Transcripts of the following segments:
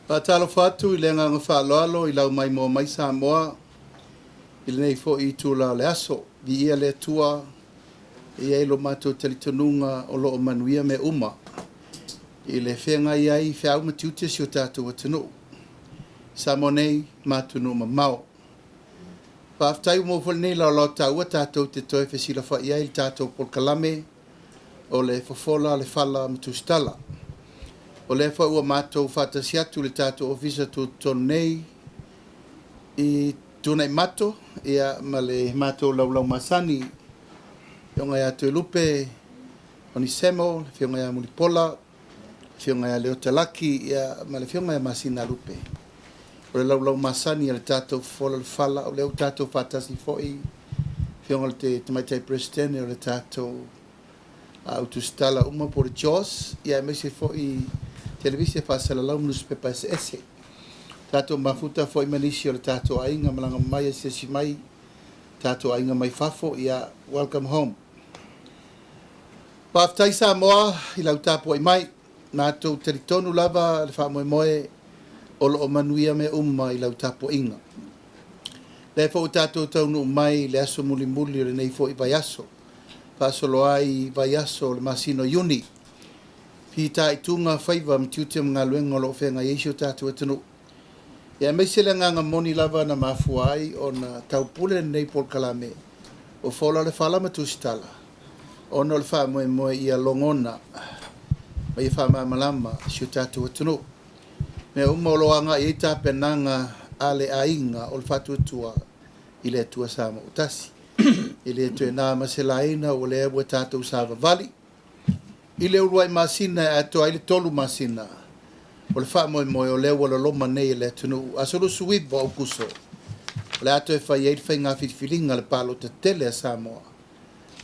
Patalo fatu I lenga nga whaaloalo I lau mai mo mai Samoa I lenei fo I tūla le aso di ia le tua I eilo mātou talitonunga o loo manuia me uma I le whenga I ai whiau matiute si o tātou atanu Samoa nei mātunu ma mau Pāwhtai mo fol nei lau lau tāua tātou te toi whesila wha I ai tātou polkalame o le Fofola le Fala ma Tusitala O le fa ua mātou whātasi atu le tātou ofisa tu tonu nei I tūnei mato ia ma le mātou laulau masani Fionga ia Toelupe, Onesemo, fionga ia Mulipola, fionga ia Leota Laki ia ma le fionga ia masina lupe O le laulau masani le tātou Fofola le Fala o leo tātou whātasi foi fionga le te tamaitai presidente o le tātou Tusitala uma por Jos ia mese foi televisia fasala lau newspaper ese tato mafuta foi manisi o le tato ainga malanga mai se mai tato ainga mai fafo ia welcome home Paftai Samoa I lau tapo I mai nato teritonu lava le fa moe o lo manuia me I lau tapo inga le fo tato taunu mai le aso mulimuli le nei fo I vaiaso pasolo ai vaiaso le masino Iuni Pita I tunga whaiva mtiute mga luenga lo whenga yeisio tātua tanu. Ia meisele nganga moni lava na mafuai o na taupule nei polkalame o fola le Fala ma Tusitala. O no le wha moe ia longona ma I wha malama sio tātua tanu. Me umoloanga I ta penanga ale ainga o le Faatuatua I le tua Samoa Tasi. I le tue nā maselaina o le ewe tātou Sava Valley. I le uruai masina Atua I le tolu masina. O le wha moe o le wala loma nei le tunu. Asolo suiva o kuso. Le ato e whai eid whai ngā whiwhiringa le palo te tele a Samoa.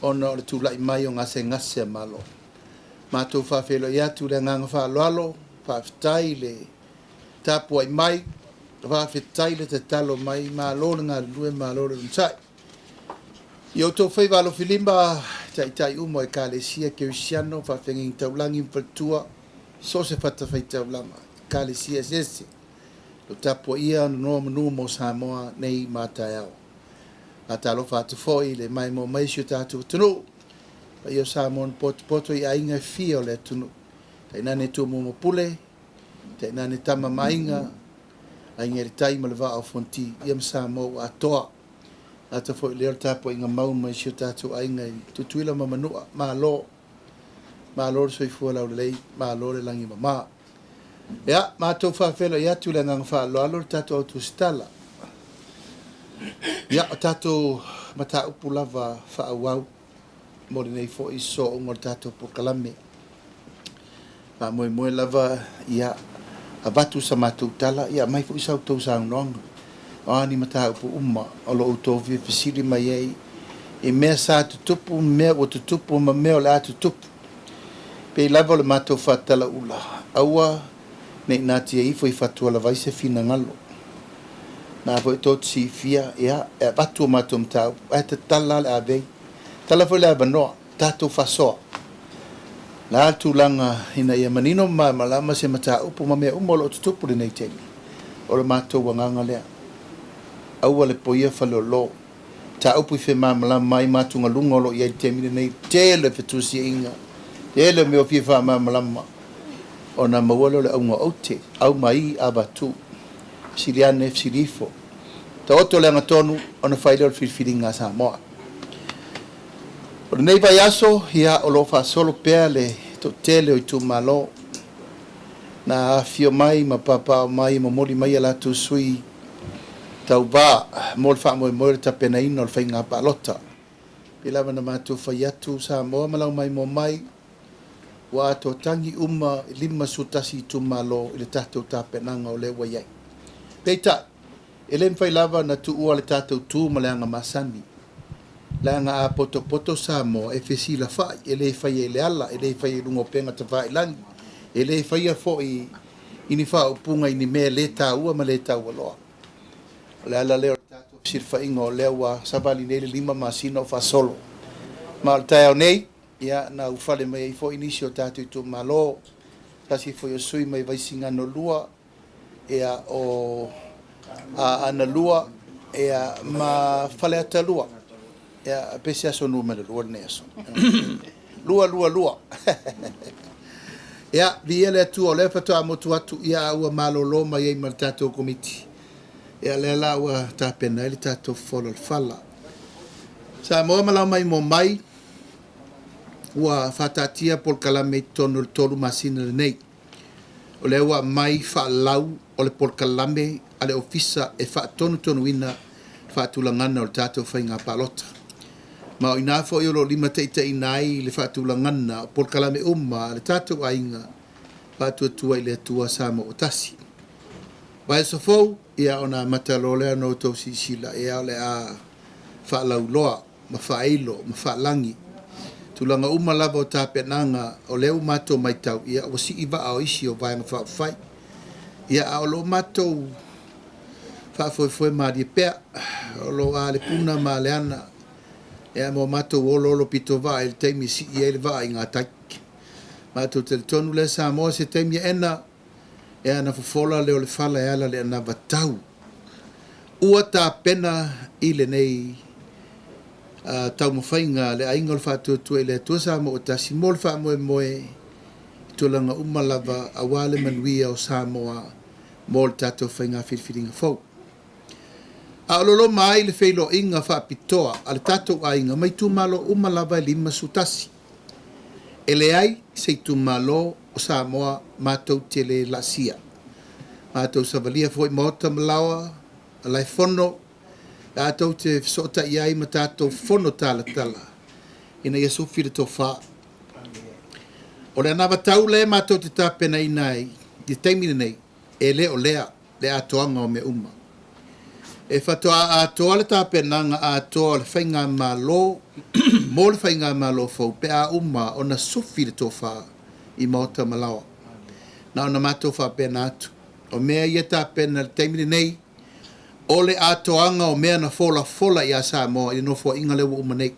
Ona o le tūlai mai o ngase malo. Mātou whawhelo I atu le nganga whaaloalo. Whawhitai le tāpua I mai. Whawhitai le te talo mai. Mālole ngā lue mālole runtai. I o tō whaiwalo filimba Taitai umo e kālesia ke usiano whawhengi taulangi mpatua so se whata whai taulanga kālesia sese lo tapua ia no manu mo Samoa nei mātai au a talo whatufoi le mai mo maisio tātou tunu pa i o Samoa poto I ainga fia o le tunu tai nane tū Mulipola tai nane tama mainga ainga le taima le vaa o fonti iam Samoa Atua Ata foi leo tapo inga mau mai sio tatu ainga tutuila mamanua malo so ifua lau lei malo le langi mama ya mato fa fela ya tu le ngang fa lo tatu au Tusitala ya tatu mata upulava fa awau mo nei fo iso ngor tatu por kalame pa mo lava ya abatu samatu tala ya mai fo isa to sang nong ani mata upu umma o lo utovi fisiri mai ei e mea sa tutupu mea o tutupu ma mea o la tutupu pe lava le mato fatala ula aua nei nati e ifo I fatua la vaise fina ngalo na vo tot si fia ya e batu mato mta e te tala le ave tala fo le avanoa tato fasoa la tulanga ina ia manino ma malama se mata upu ma mea umma o lo tutupu le nei teni o le mato wanganga lea aua le poia falolo ta upu fe mamala mai matunga lunga lo ia temine nei tele fetusi inga tele me ofi fa mamala ona mawalo le unga ote au mai abatu siliane silifo ta oto le ngatonu ona faile o filfilinga Samoa o nei vai aso ia o lo fa solo pele to tele o Itumalo na afio mai ma papa mai ma moli mai ala tu sui tau ba mo fa mo ta pena ino fa nga palota pila na matu fa yatu Samoa malau mai mo mai wa to tangi uma lima sutasi Itumalo ile tato ta pena nga ole wa yai peita ele fa lava na tu o le tato tu malanga masani la nga poto Samoa e fesi la fa ele fa ele ala ele fa lungo penga ta fa ilang ele fa ia fo ini fa upunga ini me leta ua maleta wa le ala leo tatu sirfa ingo lewa sabali nei lima masino fa solo mal tao nei ya na ufale mai fo inisio tatu Itumalo tasi fo yosui mai vai singa no lua ia o Analua ia ma Falealili ia pesi aso nu mele lua ne aso lua ia viele tu o le fato motu atu ia ua malolo mai ai mal tatou komiti ia le la ua tapena ile tatou fofola fala sa mo mala mai mo mai ua fatatia por kalame tolu masina nei o le ua mai faalau o le por kalame ale ofisa e tonu ina faatulangana o le tatou faiga palota ma o ina fo yo lo lima teitaina ai le faatulangana por kalame uma le tatou aiga faatuatua i le atua Samoa o Tasi vai sofou ia ona matalolea no tou sisila ia o le a faalauloa ma faailo ma faalangi tulanga uma lava o tapenaga o leu matou maitau ia ua sii vaa o isi o vaega Faupufai ia a o loo matou faafoefoe malie pea o lo a le puna ma le ana ia mo matou olo pito vaa i le taimi sii ai le vaa i gataiki matou teletonu le Samoa se taimi ena e ana fofola le o le fala e ala le ana vatau ua tapena i lenei tau mawhainga le ainga o le faatuatua i le atua Samoa o Tasi mo le faamoemoe tulaga uma lava Ale-Molioo o Samoa mo le tatou whainga whiriwhiringa fou a o lolo mai le feiloaʻiga faapitoa a le tatou aiga ma Itumalo uma lava e 5 sutasi e leai se Itumalo o Samoa matou tele lasia matou savalia foi ma ota malaoa Taitaifono tatou te fesoʻataʻi ai ma tatou fono talatala ina ia sufi le tofā o le ana vatau le matou te tapenaina ai i taimi lenei e lē o lea le atoaga o mea uma e fatoa atoa le tapenaga atoa o le faiga malo mo le faiga malo fou pe a uma ona sufi le tofā i maota malaoa na ona matou faapena atu o mea ia tapena le taimi lenei o le atoaga o mea na folafola iā Samoa i nofoaʻiga le ua uma nei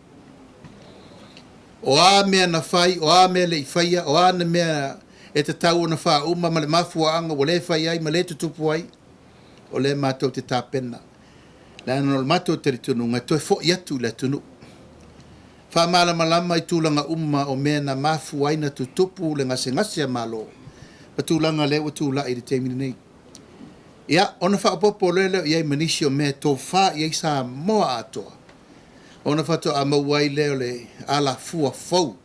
o a mea na fai o a mea leʻi faia o a na mea e tatau ona faauma ma le mafuaaga ua lē fai ai ma lē tutupu ai o le matou te tapena le ana o le matou talitonuga e toe foʻi atu i le atunuu faamalamalama i tulaga uma o mea na mafu ai na tutupu le gasegase a malo ma tulaga le ua tulaʻi i le taimi lenei ia ona faapopo lele o iai manisi o mea tofā i ai Samoa atoa ona fatoa mau ai le o le alafua fou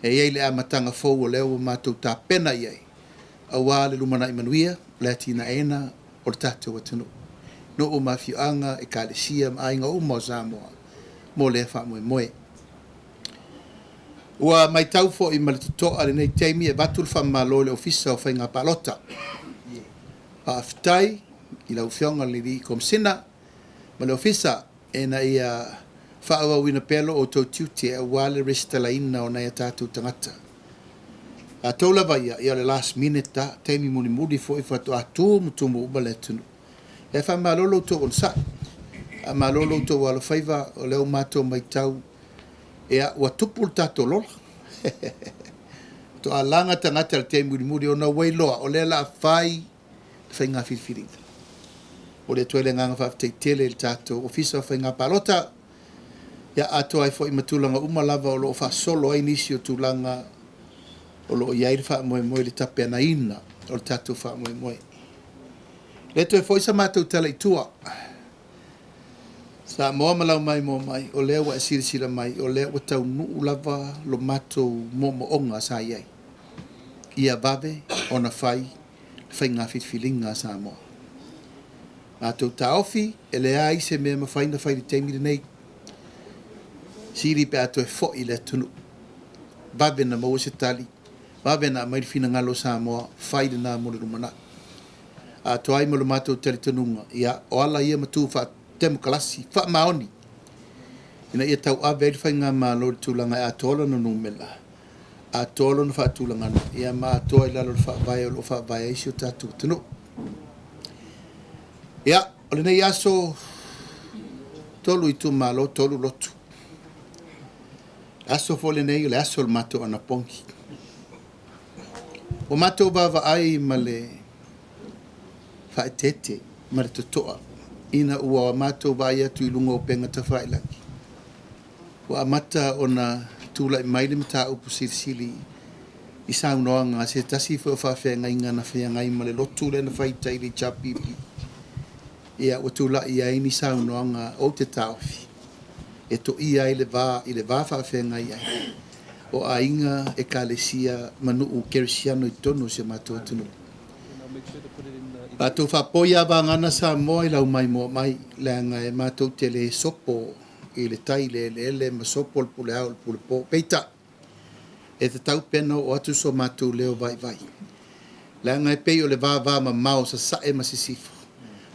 e iai le amataga fou o le ua matou tapena i ai auā le lumanaʻi manuia le atinaena o le tatou atunuu nuu mafioaga e kalesia ma aiga uma o Samoa mo lea faamoemoe ua maitau foʻi ma le totoʻa lenei taimi e vatu le faamamalo le ofisa o faiga palota faafetai i laufioga lili komisina ma le ofisa e na ia faauauina pea lo outou tiuti e auā le resitalaina ona ia tatou tagata atou lava ia o le last minute ta taimi mulimuli foʻi faatoʻatū mutumu uma le atunuu e faamalo loutou ona saʻi a malo loutou alofaiva o leo matou maitau ea ua tupu le tatou lola toʻalaga tagata le taimi mulimuli ona uai loa o lea laafai faiga filifiliga o le toe le gaga faafetaitele le tatou ofisa o faiga palota ia atoa ai foʻi ma tulaga uma lava o loo faasolo ai nisi o tulaga o loo iai le faamoemoe le tapeanaina o le tatou faamoemoe le toe foʻi sa matou talaitua sa moa malau mai mo mai o lea ua e silasila mai o lea ua taunuu lava lo matou moʻomooga sa iai ia vave ona fai faiga filifiliga a Samoa matou taofi e leā i se mea mafaina fai le taimi lenei sili pe atoe foʻi le atunuu vave na maua se tali vave na mai le finagalo Samoa fai lenā mo le lumanaʻi atoa ai ma lo matou talitonuga ia o ala ia matu faatemo kalasi faamaoni ina ia tauave ai le faiga malo le tulaga e atoa lona numela atoa lona faatulagana ia ma atoa i lalo le faavae o loo faavae aisi o tatou atunuu ia o lenei aso tolu Itumalo tolu lotu aso fo lenei o le aso o le matou ana pogi o matou vavaai ma le whaetete maratotoa ina ua mātou vai atu I lunga o penga ta Failaki. Wa amata ona tula I maile mata upu sirisili I saunoanga se tasi fo whawhenga inga na whenga ima le lotu le na whaitai le chapipi. Ia o tula I aini saunoanga o te taofi. E to ia I le vā whawhenga I ai. O a inga e kalesia manu u kerisiano I tono se mātou atunu. Patou whapoia vangana Samoa I lau mai mo mai leanga e mātou te le sopo I le tai le ma sopo le pule au le pule po. Peita, e te tau pena o atu so mātou leo vai. Leanga e pei o le vā ma mao sa sae ma sisifo.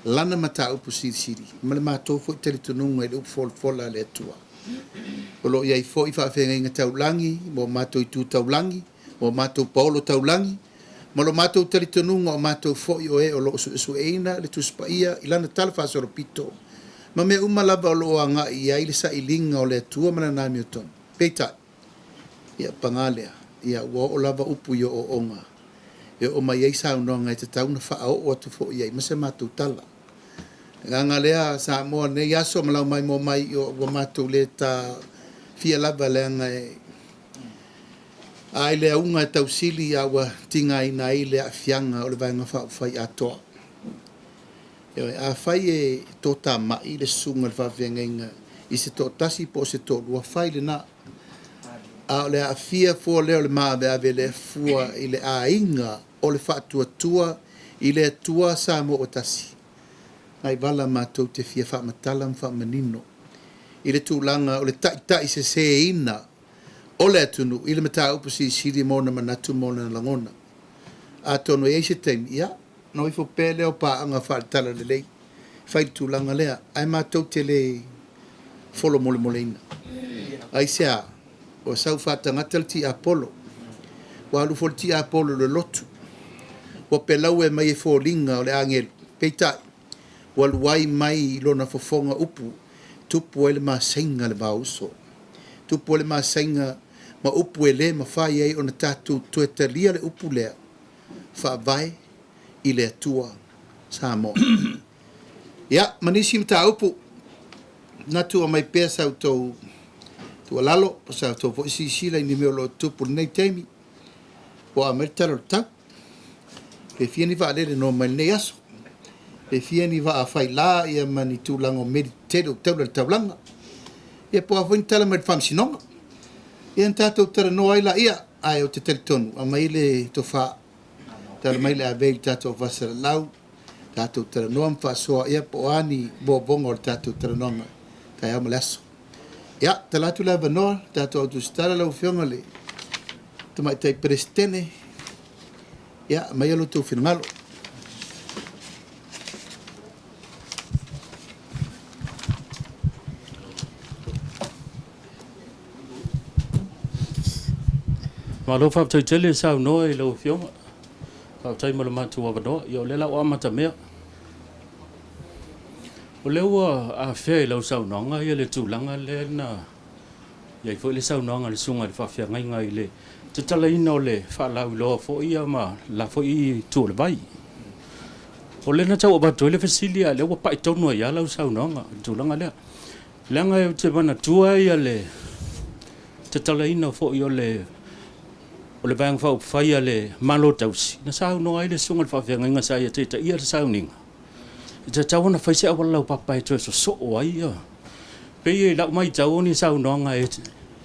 Lana mata upu siri. Ma le mātou fo I tele tununga I le upu fola le atua. O lo iai fo I whawhenga inga taulangi, mo mātou I tu taulangi, mo mātou paolo taulangi, ma lo mātou tali tununga o mātou fo I o e o lo su eina le tuspaia I lana tala whasoro pito. Ma me umalava o lo anga I aile sa ilinga o le atua mana nami o tonu. Peita, ia pangalea, ia ua o lava upu I o onga. Ia o mai eisa unonga I te tauna wha o atu fo I ai, ma se mātou tala. Nganga lea Samoa ne yaso malau mai mo mai o mātou le ta fia lava leanga e ai le unga e tausili a wa tinga ina I le afianga o le vaenga Faupufai Atua. A fai e tota mai le sunga le whawhenga inga I se to Tasi po se to lua fai le na a le afia fua leo le maa ave le fua I le a inga o le Faatuatua I le atua Samoa o Tasi. Ai vala mātou te fia whaamatala whaamanino. I le tūlanga o le tai se ina o le atunu I le mata upu siri mona manatu mona langona. A tono e se teimi, ia, no I fo pēle o pāanga whaatala le lei. Whai tūlanga lea, ai mātou te le folo mole ina. Ai sea, o sau whātangata le ti Apollo. Wa alu fo le ti Apollo le lotu. Wa pelau e mai e fōlinga o le angelu. Peitai. Waluai mai lona fofonga upu, tupu ele masenga le vauso. Tupu ele masenga ma upu ele ma whai ei ona tatu tuetalia le upu lea. Whaavai I le atua Samoa. Ia, manisi mta upu. Natua mai pēr sau tau tua lalo, sau tau po isi sila ini meo lo tupu nei teimi. O ameritaro le tau. Pe fiani wa alele no mai nei aso. E fiani wa a whai la ia mani tūlanga o meditero taula le taulanga. Ia po a whain tala mai whamsinonga. Ia an tātou tara noa ila ia ai o te teritonu. A mai le to wha. Tala mai le a vei tātou vasara lau. Tātou tara noa mwha soa ia po ani bo bongo le tātou tara noa. Tai au malaso. Ia, talatu la vanoa. Tātou au Tusitala lau whionga le. Tamai tai prestene. Ia, mai alo tau whinangalo. Malo whaptai tele sau noa I lau whionga. Whaptai malamatu wa wanoa. Ia o lela o amata mea. O leua a whea I lau sau noanga. Ia le tūlanga le na. Ia I fo le sau noanga le sunga le whawhia ngai ngai le. Te tala ina o le whaalau loa fo ia ma. La fo I tū le vai. O le na tau o bato le whesilia. Leua pai taunua ia lau sau noanga. Tūlanga lea. Langa e te mana tua ia le. Te tala ina fo I o le. O le vaenga Faupufai le malo tausi. Na sau no ai le sunga le whawhenga inga sa ia te ia le sau ninga. I te tau na whaise awa lau papai tue so o ai ia. Pei e lau mai tau ni sau noanga e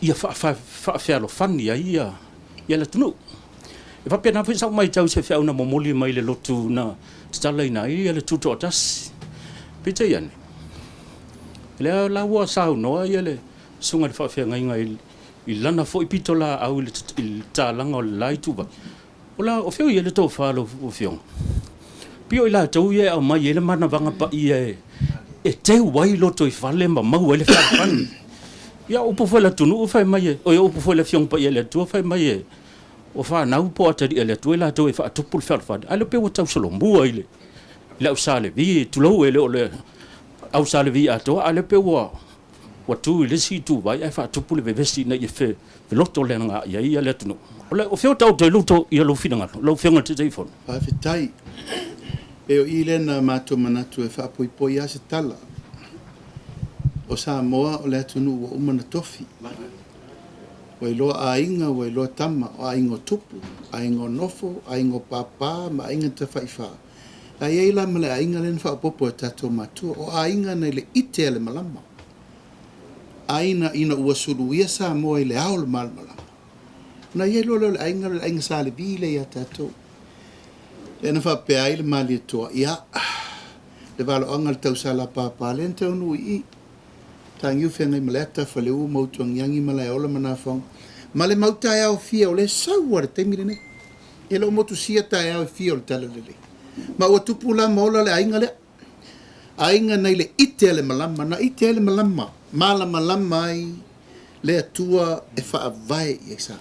ia whawhialo whani ai ia. Ia le tunu. E whapia na whaise mai tau se whiau na momoli mai le lotu na tala ina ia le tuto o Tasi. Pei te iane. Le lau a sau noa ia le sunga le whawhenga inga I lana fo I pito la au I tālanga o lai tuba. O la o whio I le tau whalo o whiong. Pio I la tau ia au mai ele mana vanga pa ia e te wai loto I whale ma mau ele whale. Ia upo whale tunu o whai mai e. O ia upo whale whiong pa ia le tua whai mai e. O whanau po atari ele tua la tau e whaatupul whale whale. Ale pe o tau salombua ile. Le au sale vi tulau ele o le au sale vi ato. Ale pe o watu le si tu vai ai fa tupu le vesti na ye fe loto le nga ia ia le tunu o le o fio tau te luto ia lo finanga lo finga te Taitaifono pa fitai E o i lena mātou manatu e whaapoi a se tala. O Samoa o le atunu ua umana tofi. O i loa ainga, o i loa tama, o ainga tupu, ainga nofo, ainga papa, ma ainga te whaiwha. A iei la male ainga len whaapopo e tatou matua, o ainga nei le ite le malama. Aina ina ua suru ia Samoa i le ao le malama. Na iei loa le ainga sa le bile ia tatou. E na whapea i le malietoa, ia, le walo anga le tau sala papa, le ntau nui i. Tangi uwhenga i Leota, Falealili, mautuang yangi malai ola manafong. Ma le mautai au fia o le saua le teimire nei. E lo motu sia tai au fia o le tala lele. Ma ua tupu la maola le ainga le. Ainga nei le ite le malama, na ite le malama. Mala malama ai le atua e whaavai i sa.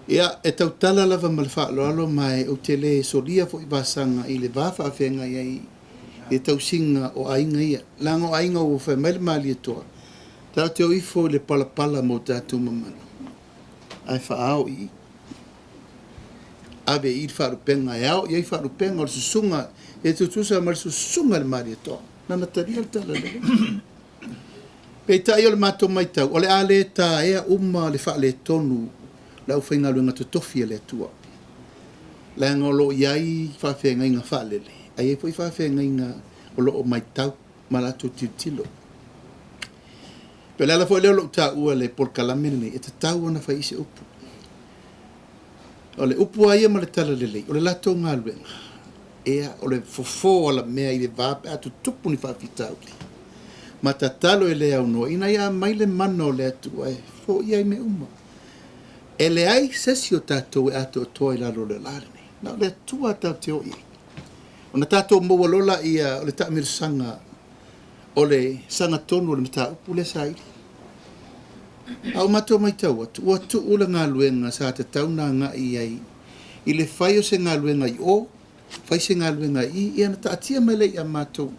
Ia, e tau tala lava ma le whaaloalo mai o te le solia fo i vasanga i le wafa awhenga iai e tau singa o ainga ia. Lango ainga o Faimalietoa. Tau te o ifo le palapala mo tātou mamana. Ai whaao i. Ave i whaarupenga e au, iai whaarupenga o le susunga. E tutusa ma le susunga le Malietoa. Nana tari al tala le. Pei tai o le mātou mai tau. O le ale tā ea uma le wha le tonu. Lau whainga luenga tutofi le atua. La ngolo iai whawhenga inga whalele. Ai e poi whawhenga inga o loo mai tau malato tilo. Pela la foi leo lo ta ua le por kalamene nei. E te tau ana whai ise upu. O le upu aia ma le tala lele. O le lato ngā luenga. Ea o le fofo ala mea i le vape atu tupu ni whawhitau li. Ma ta talo e le au noa. Ina ia mai le mana o le atua e. Fo iai me uma. E le ai sesi o tātou e ato o toa i lalo le lare nei. Na le atua tau te o i. O na tātou maua lola ia o le taamir sanga o le sanga tonu o le mata upu le sa ili. Au mato mai tau atu. Ua tu ula ngā luenga sa te tauna ngā i ai. I le whai o se ngā luenga i o. Whai se ngā luenga i. Ia na taatia mai le ia matou.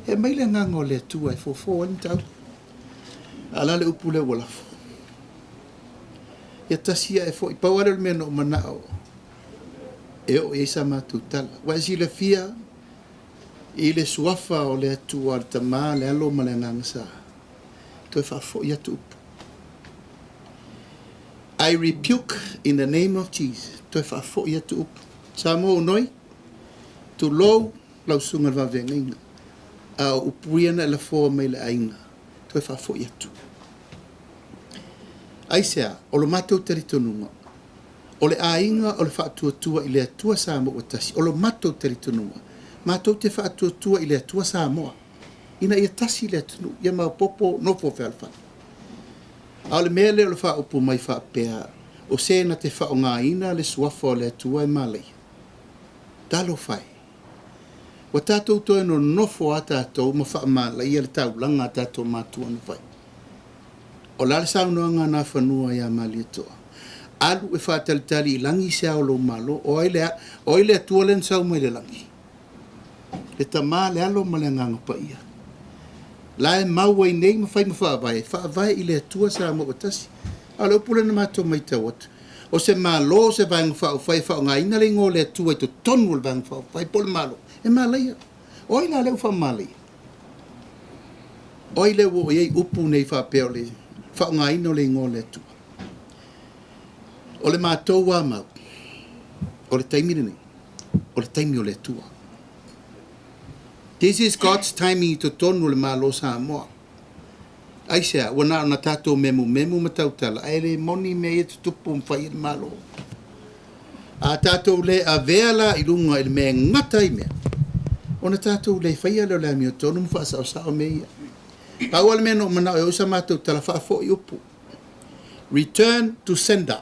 E mai le nganga o le atua e fofo ani tau. Ala le upu le walafo. Ia Tasi e fo i pauare le mena o manao. E o e sa mātou tala. Wa si le fia i le suafa o le atua le tamā le alo ma le nganga sa. Toi whafo i atu upu. I rebuke in the name of Jesus. Toi whafo i atu upu. Samoa unoi. Tu lou lau sunga le wawenga inga. A upuiana e la foa mai le ainga. Toi whafo i atu. Aisea, o lo matou teritonunga. O le ainga o le Faatuatua i le atua Samoa Tasi. O lo matou teritonunga. Matou te Faatuatua i le atua Samoa. Ina ia Tasi le atunu. Ia maupopo nofo whalfa. A le mea le o le Faaupufai mai whaapea. O se na te whao ngā ina le suafa o le atua e malai. Talo whai. Wa tātou toi no nofo a tātou ma wha malai le taulanga a tātou mātua no whai. O lale saunoanga na whanua ia Malietoa. Alu e whaatalitali i langi se ao lo malo, o ile atua len sau mai le langi. Le tamā le alo ma le nganga pa ia. La e maua i nei ma whai ma whaavai i le atua sa mo Tasi. Alo upule na mātou mai tau atu. O se malo se vaenga whaavai ngā ina le ngō le atua i to tonu le vaenga whaavai pole malo. E malaia. O ila leu wha malaia. O ile wo iei upu nei whaapeo le whao ngā ina le ngō le atua. O le mātou wā mau. O le taimire nei. O le taimi o le atua. This is God's timing I to tonu le malo Samoa. Aisea, wana na tātou memu matautala. Ai le moni me e tutupu mwhai le malo. A tātou le a veala I lunga I le mea ngata I mea. O na tātou le whaia leo le amio tonu mwha sao me ia. Pau ale mea no manao e osa mātou tala whaafo I upu. Return to sender.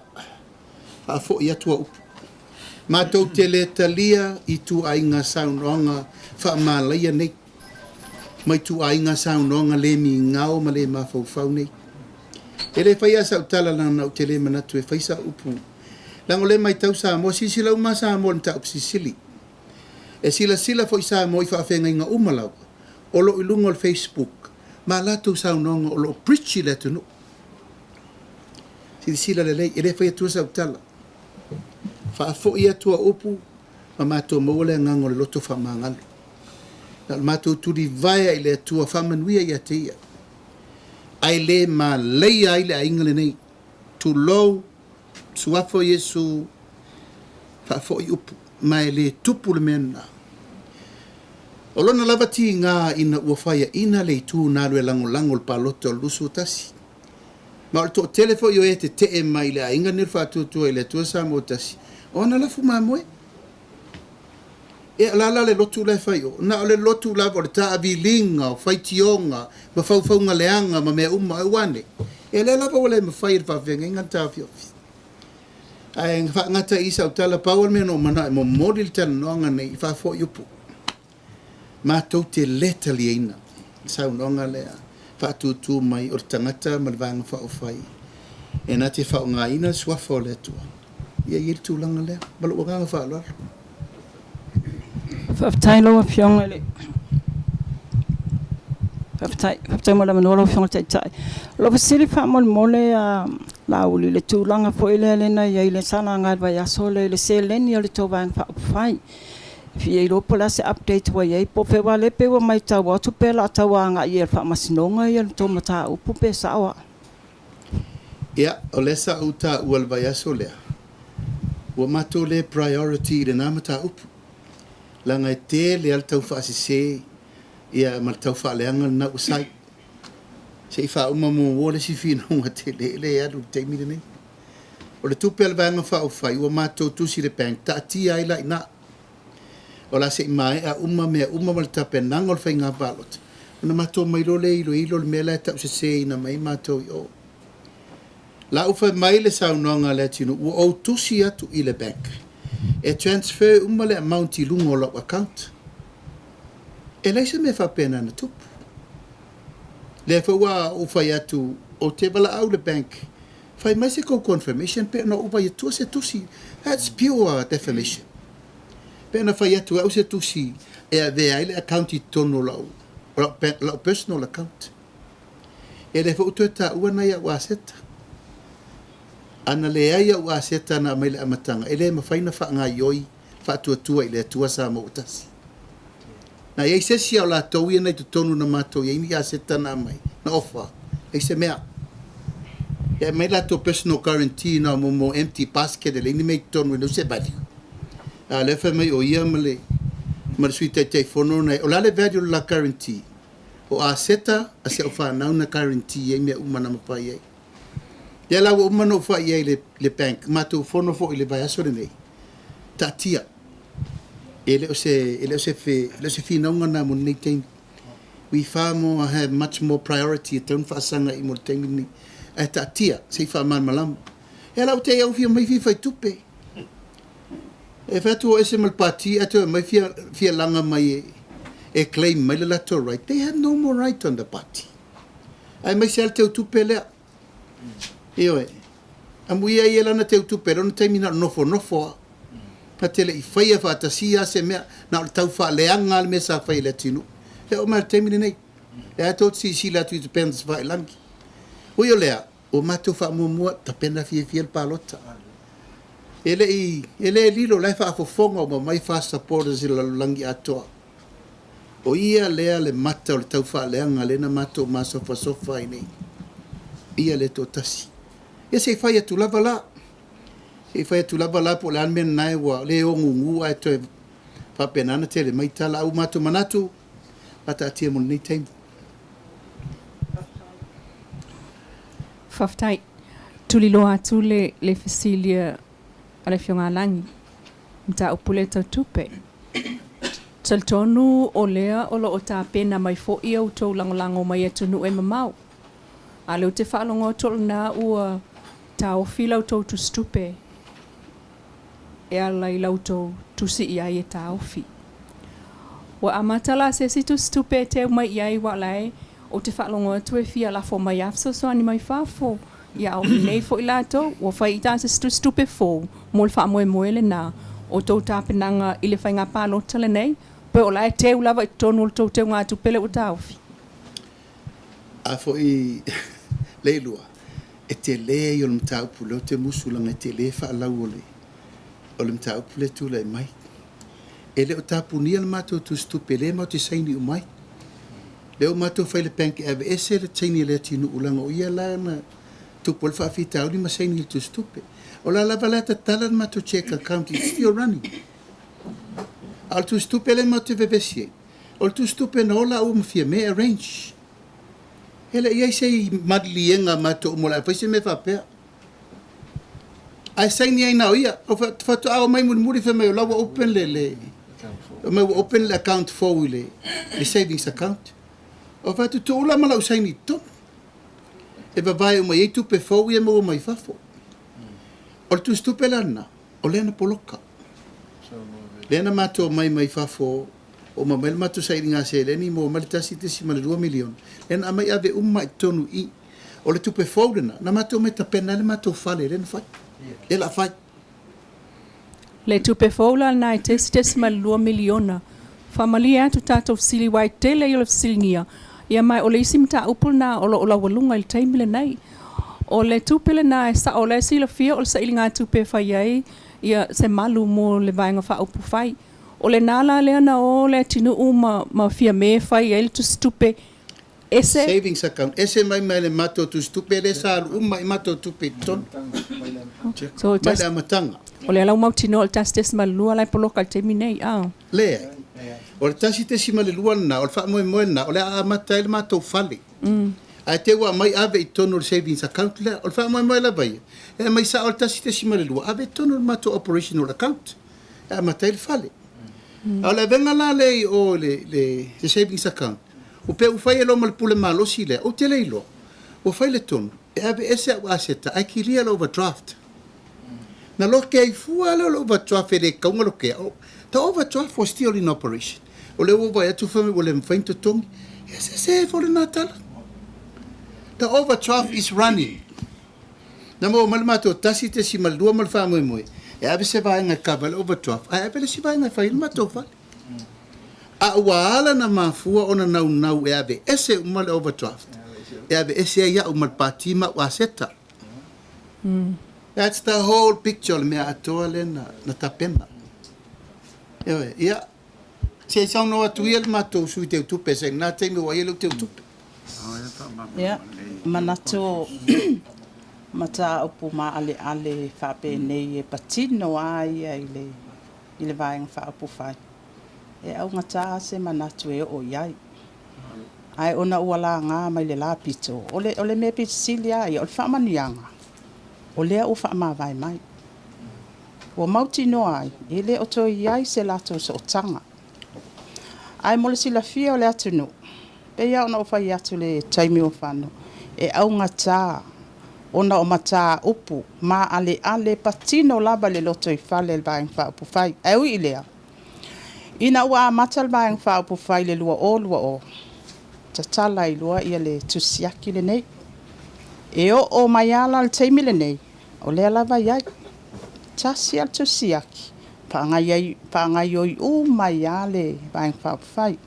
Whaafo I atua upu. Mātou te le talia I tu ainga saunoanga whaamalaia nei. Mai tu ainga saunoanga le mi ngao ma le mawhau nei. E le whaia sau tala lana o te le manatu e whaisa upu. Lango le mai tau Samoa, sisi lau ma Samoa nta upu sisili. E sila fo I Samoa I whaafenga inga umalau. Olo I lunga o Facebook. Ma lato saunoanga o lo preachi le tunu. Sila le lei, e le whaia tua sau tala. Whaafo I atua upu, ma mātou maua ngango le loto whamangalo. Na mātou turi vai ai le atua whamanuia ia te ia. Ai le ma leia ai le aingale nei. Tu lou, suafo Yesu, whaafo i upu, mai le tupu le mena. O lona lava ti ngā ina ua whaia ina le tu nālu e lango le palote o lusu Tasi. Ma o to telefo yo e te e mai le ainga nir Faatuatua i le tua Samoa Tasi. O na lafu mamoe. E alala le lotu le whai o. Na o le lotu la o le ta avilinga o whaitionga, ma whauwhaunga leanga, ma mea e wane. E le lava o le ma whai le whawhenga inga tāwhiofi. Ai ngata isa o tala pawal mea no mana e mo mori le tala noanga nei i whafo yupu. Mātou te leta li eina. Sau noanga lea. Faatuatua mai o tangata ma le vanga Faupufai. E nā te whao ngā ina suafo le atua. Ia i tūlanga lea. Malu o nganga whaalora. Whaftai loa Afioga le. Whaftai mo la manola Afioga Taitai. Lo fasili whamole a Lauli le tūlanga fo ile lena ia ile sana ngā vai aso le seleni o le tō vanga Faupufai. Fia i Mulipola se update wa yei po fewa lepe wa mai tau atu pela tawa nga i elfa masinonga i to mata upu pe sawa. Ia, o lesa uta ual vai aso lea. Wa mato le priority le namata upu. Langa e te le al tau whaasise ia mal tau whaaleanga na usai. Se i wha mo wole si fina unga te le adu te mire nei. O le tupel vanga Faupufai wa mato tusi le bank ta tia ila ina. O la se mai a mea mal tape nangol fai ngā balot. Ona mato mai lo le ilo le mela tau se ina mai mato i o. La ufa mai le sau noanga le tino ua o tusi atu i le bank. E transfer le amount i lungo lo account. E leisa me fa pena na tupu. Le fa ua ufa atu o te wala au le bank. Fai mai se ko confirmation pe no ufa i tu se tusi. That's pure defamation. Pena fai atu au se tusi e a vea ile account i tono lau personal account. E le fa utu e ta ua na ia ua seta. Ana le aia ua seta na mai le amatanga. E le mawhaina wha ngā ioi Faatuatua i le atua Samoa Tasi. Na iei se si au la tau ia nei tu tonu na mātou iei ni a seta na mai. Na ofa. E se mea. E mai la to personal guarantee na mo empty basket e le ini mei tonu e no se value. Le fa mai o ia male sui Taitaifono nei o le value la guarantee o a seta a se o fa na una guarantee e me umana mapai ai ya la o umana fa ai le bank ma tu fono fo ile vai aso nei tatia ele o se fi na una mo nei tem we far more have much more priority ton fa sanga i mo tem ni tatia se fa man malam ya la o te au fi mai fi fai tupe. E fatu ese mal party ato mai fia langa mai e claim mai la to right. They have no more right on the party. Ai mai sel te tupe le. Io amuia ia lana te tupe no termina no fo. Patele i faia fa tasia se me na tau fa leanga al mesa fa ile tinu. E o mal termina nei. E ato si la tu depends fa langi. O yo lea o mato fa mo ta pena fia el palota. Ele lilo lai fa fofonga o mai fa supporters i la langi Atua. O ia lea le mata o le tau fa leanga le na mato ma sofa i nei. Ia le to Tasi. Ia se fai atu lava la. Se fai atu lava la po le anmen nai wa le o ngungu ai to fa penana te le mai tala au mato manatu. Pata atia mo nei taimu. Whaftai, tuli loa atu le fasilia ale Afioga langi mta upule tau tupe. Taltonu o lea o lo o ta pena mai fo ia o tau langolango mai atunu e mamau. Ale o te whaalongo tol na ua ta o fila o tau tu stupe. E ala i lau tau tusi ia e ta ofi. Wa amatala se si tu stupe te mai ia wa lai o te whaalongo tu e fia la fo mai afso so ani mai fafo. Ia o nei fo i lato, o fai ta se stupe fo, mol fa moe le na, o tau tāpenanga i le whai ngā pālota le nei, pe o lai te ulawa i tonu o tau te ngā tupele o tāwhi. A fo i leilua, e te le i o le mtaupule o te musulanga, e te le wha alau o le mtaupule tu le mai. E leo tapunia le mātou tu stupe le mau te saini umai. Leo mātou whaile penke ave ese le taini le tinu ulanga o ia la na tupu le whaafita auni ma saini le tu stupe. O la lava la ta tala le mātou check account, it's still running. Al tu stupe le mau te vevesie. O tu stupe na ola o mafia me arrange. Hele ia sei madlienga mātou umola, whaise me whapea. Ai saini ai nao ia, o whatu ao mai muri whamai o lawa open le open le account for le savings account. O whatu tu ula mala usaini tonu. E vai o mai e tupe fau ia mo mai fafo. O tu stupe lana, o lena poloka. Lena mato mai fafo, o mamel mato sairinga se leni mo malitasi te si male 2 milion. Lena amai ave umma tonu i. O le tupe fau lena, na mato me tapena le mato fale, lena fai. Ela fai. Le tupe fola na testes mal 2 miliona. Familia tu tato sili wai tele yo silnia. Ia mai o le isim ta upul na o la walunga il taimile nei. O le tupe le na sa o le sila fia o le sa ilinga tupe fai ai. Ia se malu mo le vaenga Faupufai. O le nala le ana o le tinu ma fia me fai ai tu stupe. Ese savings account. Ese mai le mato tu stupe le sa mai mato tupe ton. So mai la matanga. O le alau mau tino o tastes malua lai poloka al temi nei. Le. O le tasi te sima le lua na, o le wha moe na, o le a mata ele matou fale. A te ua mai ave i tono le savings account le, o le wha moe la vai. E mai sa o le tasi te sima le lua, ave i tono le matou operational account. E a mata ele fale. O le venga la le o le savings account. O pe ufai e lo malipule malosi le, o te leilo. O fai le tono, e ave ese au aseta, ai ki lia le overdraft. Na lo ke fua lo overdraft e le kaunga lo ke. The overdraft was still in operation. O le ova e tu fame o le mfainto tongi. E se for le natala. The overdraft is running. Na mo malmato tasi te si malua malfa moe. E ave se vaenga kava le overdraft. A ave le si vaenga fai il mato fai. A uala na mafua ona nau e ave ese umale overdraft. E ave ese ia umal patima wa seta. That's the whole picture me atoa le na tapena. Ia, se sau no atu ia le matou sui te utupe, se nga teimi wa ia le te utupe. Ia, manato mata upu ma ale whape nei e patino ai i le vaenga Faupufai. E au ngata se manatu e o iai. Ai ona uala ngā mai le la pito. Ole me pisili ai, ole whamanianga. Ole au whamawai mai. Wa mauti no ai, ele o toi iai se lato so tanga. Ai mole sila fia o le atunu. Pe ia ona o fai atu le taimi o whanu. E au ngata, ona o mata upu, ma ale patino laba le loto i fale le vaenga Faupufai. E ui ilea. Ina ua mata le vaenga Faupufai le lua o. Tatala i lua ia le tusiaki le nei. E o maiala le taimi le nei. O lea lava iai. Tasi al tusiaki. Paangai oi mai ale vaenga Faupufai.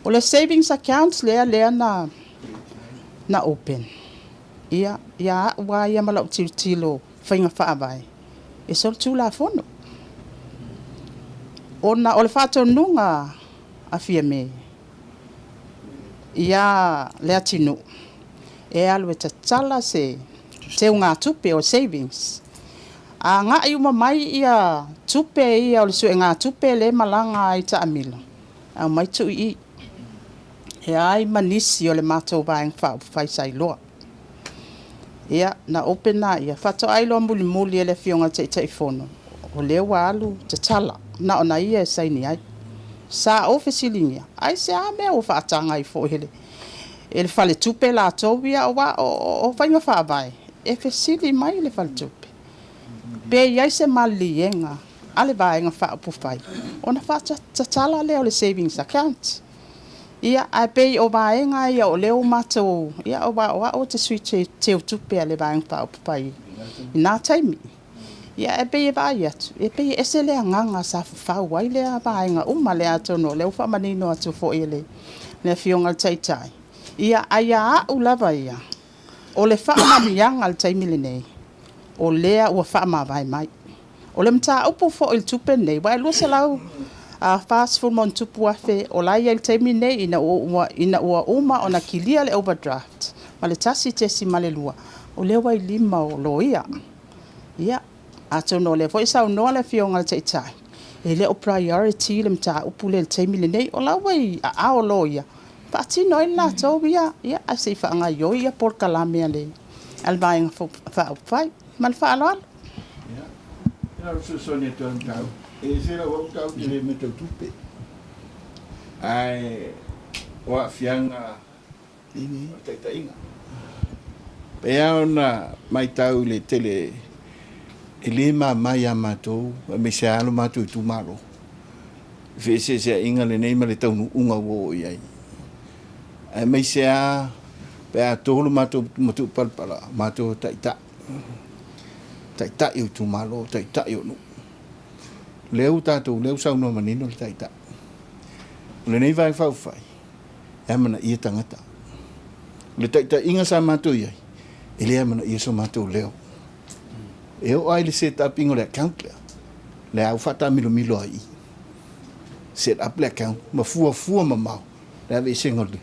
O le savings accounts lea na open. Ia ua ia malau tilo whainga whaavai. E sol Taitaifono. O le whātou nunga a fia me. Ia lea tinu. E alu e tatala se te unga tupe o savings. A ngā iuma mai ia tupe ia o le sue ngā tupe le malanga i ta amila. A mai tu i. E ai manisi o le mātou vaenga Faupufai sai loa. Ia na open na ia. Whato ailo Mulipola e le Afioga Taitaifono. O lewa alu tatala. Na ona ia e saini ai. Sa ofesilingia. Ai se a mea o whaatanga i fo hele. E le fale tupe la tobia o whainga whaavai. E fesili mai le fale tupe. Pe iai se malienga. Ale vaenga Faupufai. Ona whaatatala leo le savings account. Ia a pe o vaenga ia o leo matou. Ia o te sui te utupe ale vaenga Faupufai. Nā taimi. Ia e pe e vai atu. E pe e se lea nganga sa fafau ai lea vaenga uma lea atono. Leo whamanino atu fo ele. Le Afioga taitai. Ia aia a ulava ia. O le whaamamianga al taimi le nei. O lea ua whaamawai mai. O le mta upu fo il tupe nei, wai lua se lau fast food mon tupu afe, o lai el teimi nei ina ua uma o na kilia le overdraft. Ma le tasi tesi ma le lua. O le wai lima o lo ia. Ia, ato no le, fo isa o noa le fionga le teitai. E le o priority le mta upu le teimi le nei, o la wai a o lo ia. Pati no ina tau ia, ia, a se fa nga yo ia por kalamea le. Alvainga Faupufai, ma le fa aloalo. Ia, so sonia tuan tau. E sera wau tau ki le metau tupe. Ai, wa fianga ini taitainga. Pea ona mai tau le tele e le mai a matou, me se alo matou Itumalo. Fe se inga le nei ma le tau unga wo iai. Ai mai se a pea tolu matou palpala, matou taita. Taita i Itumalo, taita i onu. Leu tātou, leu sau no manino le taita. Le nei vai Faupufai, e mana ia tangata. Le taita inga sa matou iai, e le mana ia so matou leo. E o ai le set up ingo le account lea. Le au fata milo ai. Set up le account, ma fua ma mau. Le ave sengol le.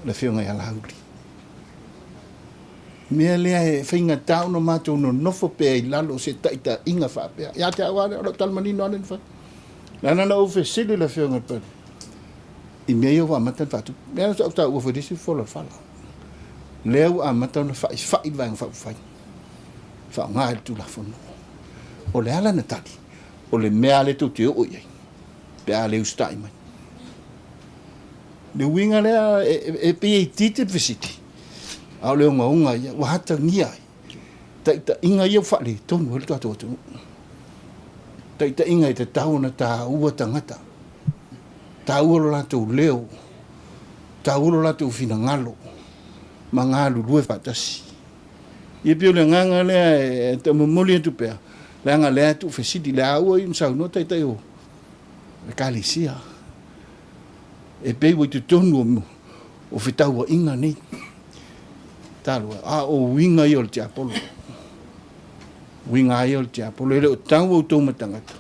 Le fionga ia lauli. Mea lea e whainga tau no mātou no nofo pēi lalo se taita inga whapea. Ia te aware o talmanino ane wha. Lana na uwe sili le fionga pēi. I mea iau wa matan whatu. Mea au tau ua whadisi fola Fala. Leo a matan na whai vang Faupufai. Wha ngā e tulafono. O le ala na tali. O le mea le tau te o iei. Pea le ustai mai. Le winga lea e pēi tite visiti. Au leo unga ia, wahata ngia ai. Taita inga iau whale, tonu hali tatu atu. Taita inga i te tauna tā ua tangata. Tā ua lo latou leo. Tā ua lo latou fina ngalo. Ma ngalu lue whatasi. Ia pio le nganga lea te Mulipola pea. Le anga lea tu fesidi le aua i msau no taita o. Le kalisia. E pei wai tu tonu o whitaua inga nei. Talua, o winga i o le Apolo. Winga i o le Apolo. Ele o tau o tau matangata.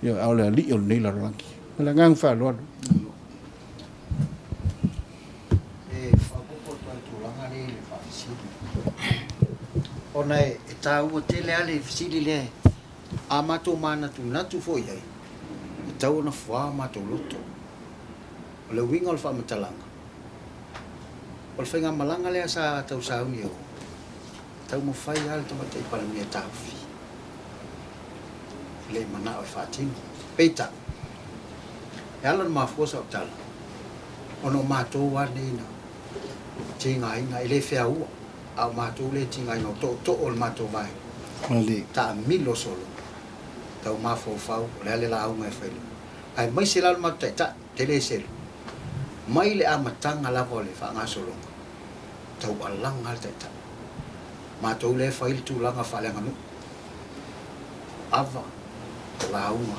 Ia au le ali o le neila rangi. Mela ngang whaloalo. E whapopo tu langa le whawhisiri. Ona e tau o tele ale whisiri le. A mato mana tu natu fo iai. E tau na fua mato loto. O le winga o le whamatalanga. O le whainga malanga lea sa tau sauni o. Tau mo whai ale tamata i palamia tauwhi. Le mana o whaatini. Peita. E ala na mafua sa o tala. Ono mātou wane ina. Tinga ina. Ele whea ua. Au mātou le tinga ina. To o le mātou vai. Ta milo solo. Tau mafua whau. Le ale la aunga e whaile. Ai mai se lalo mātou taita. Tele selu. Mai le amatanga lava o le whaangasolonga. Tau alanga al taita. Mātou le whaile tūlanga whalenga nu. Ava. Launga.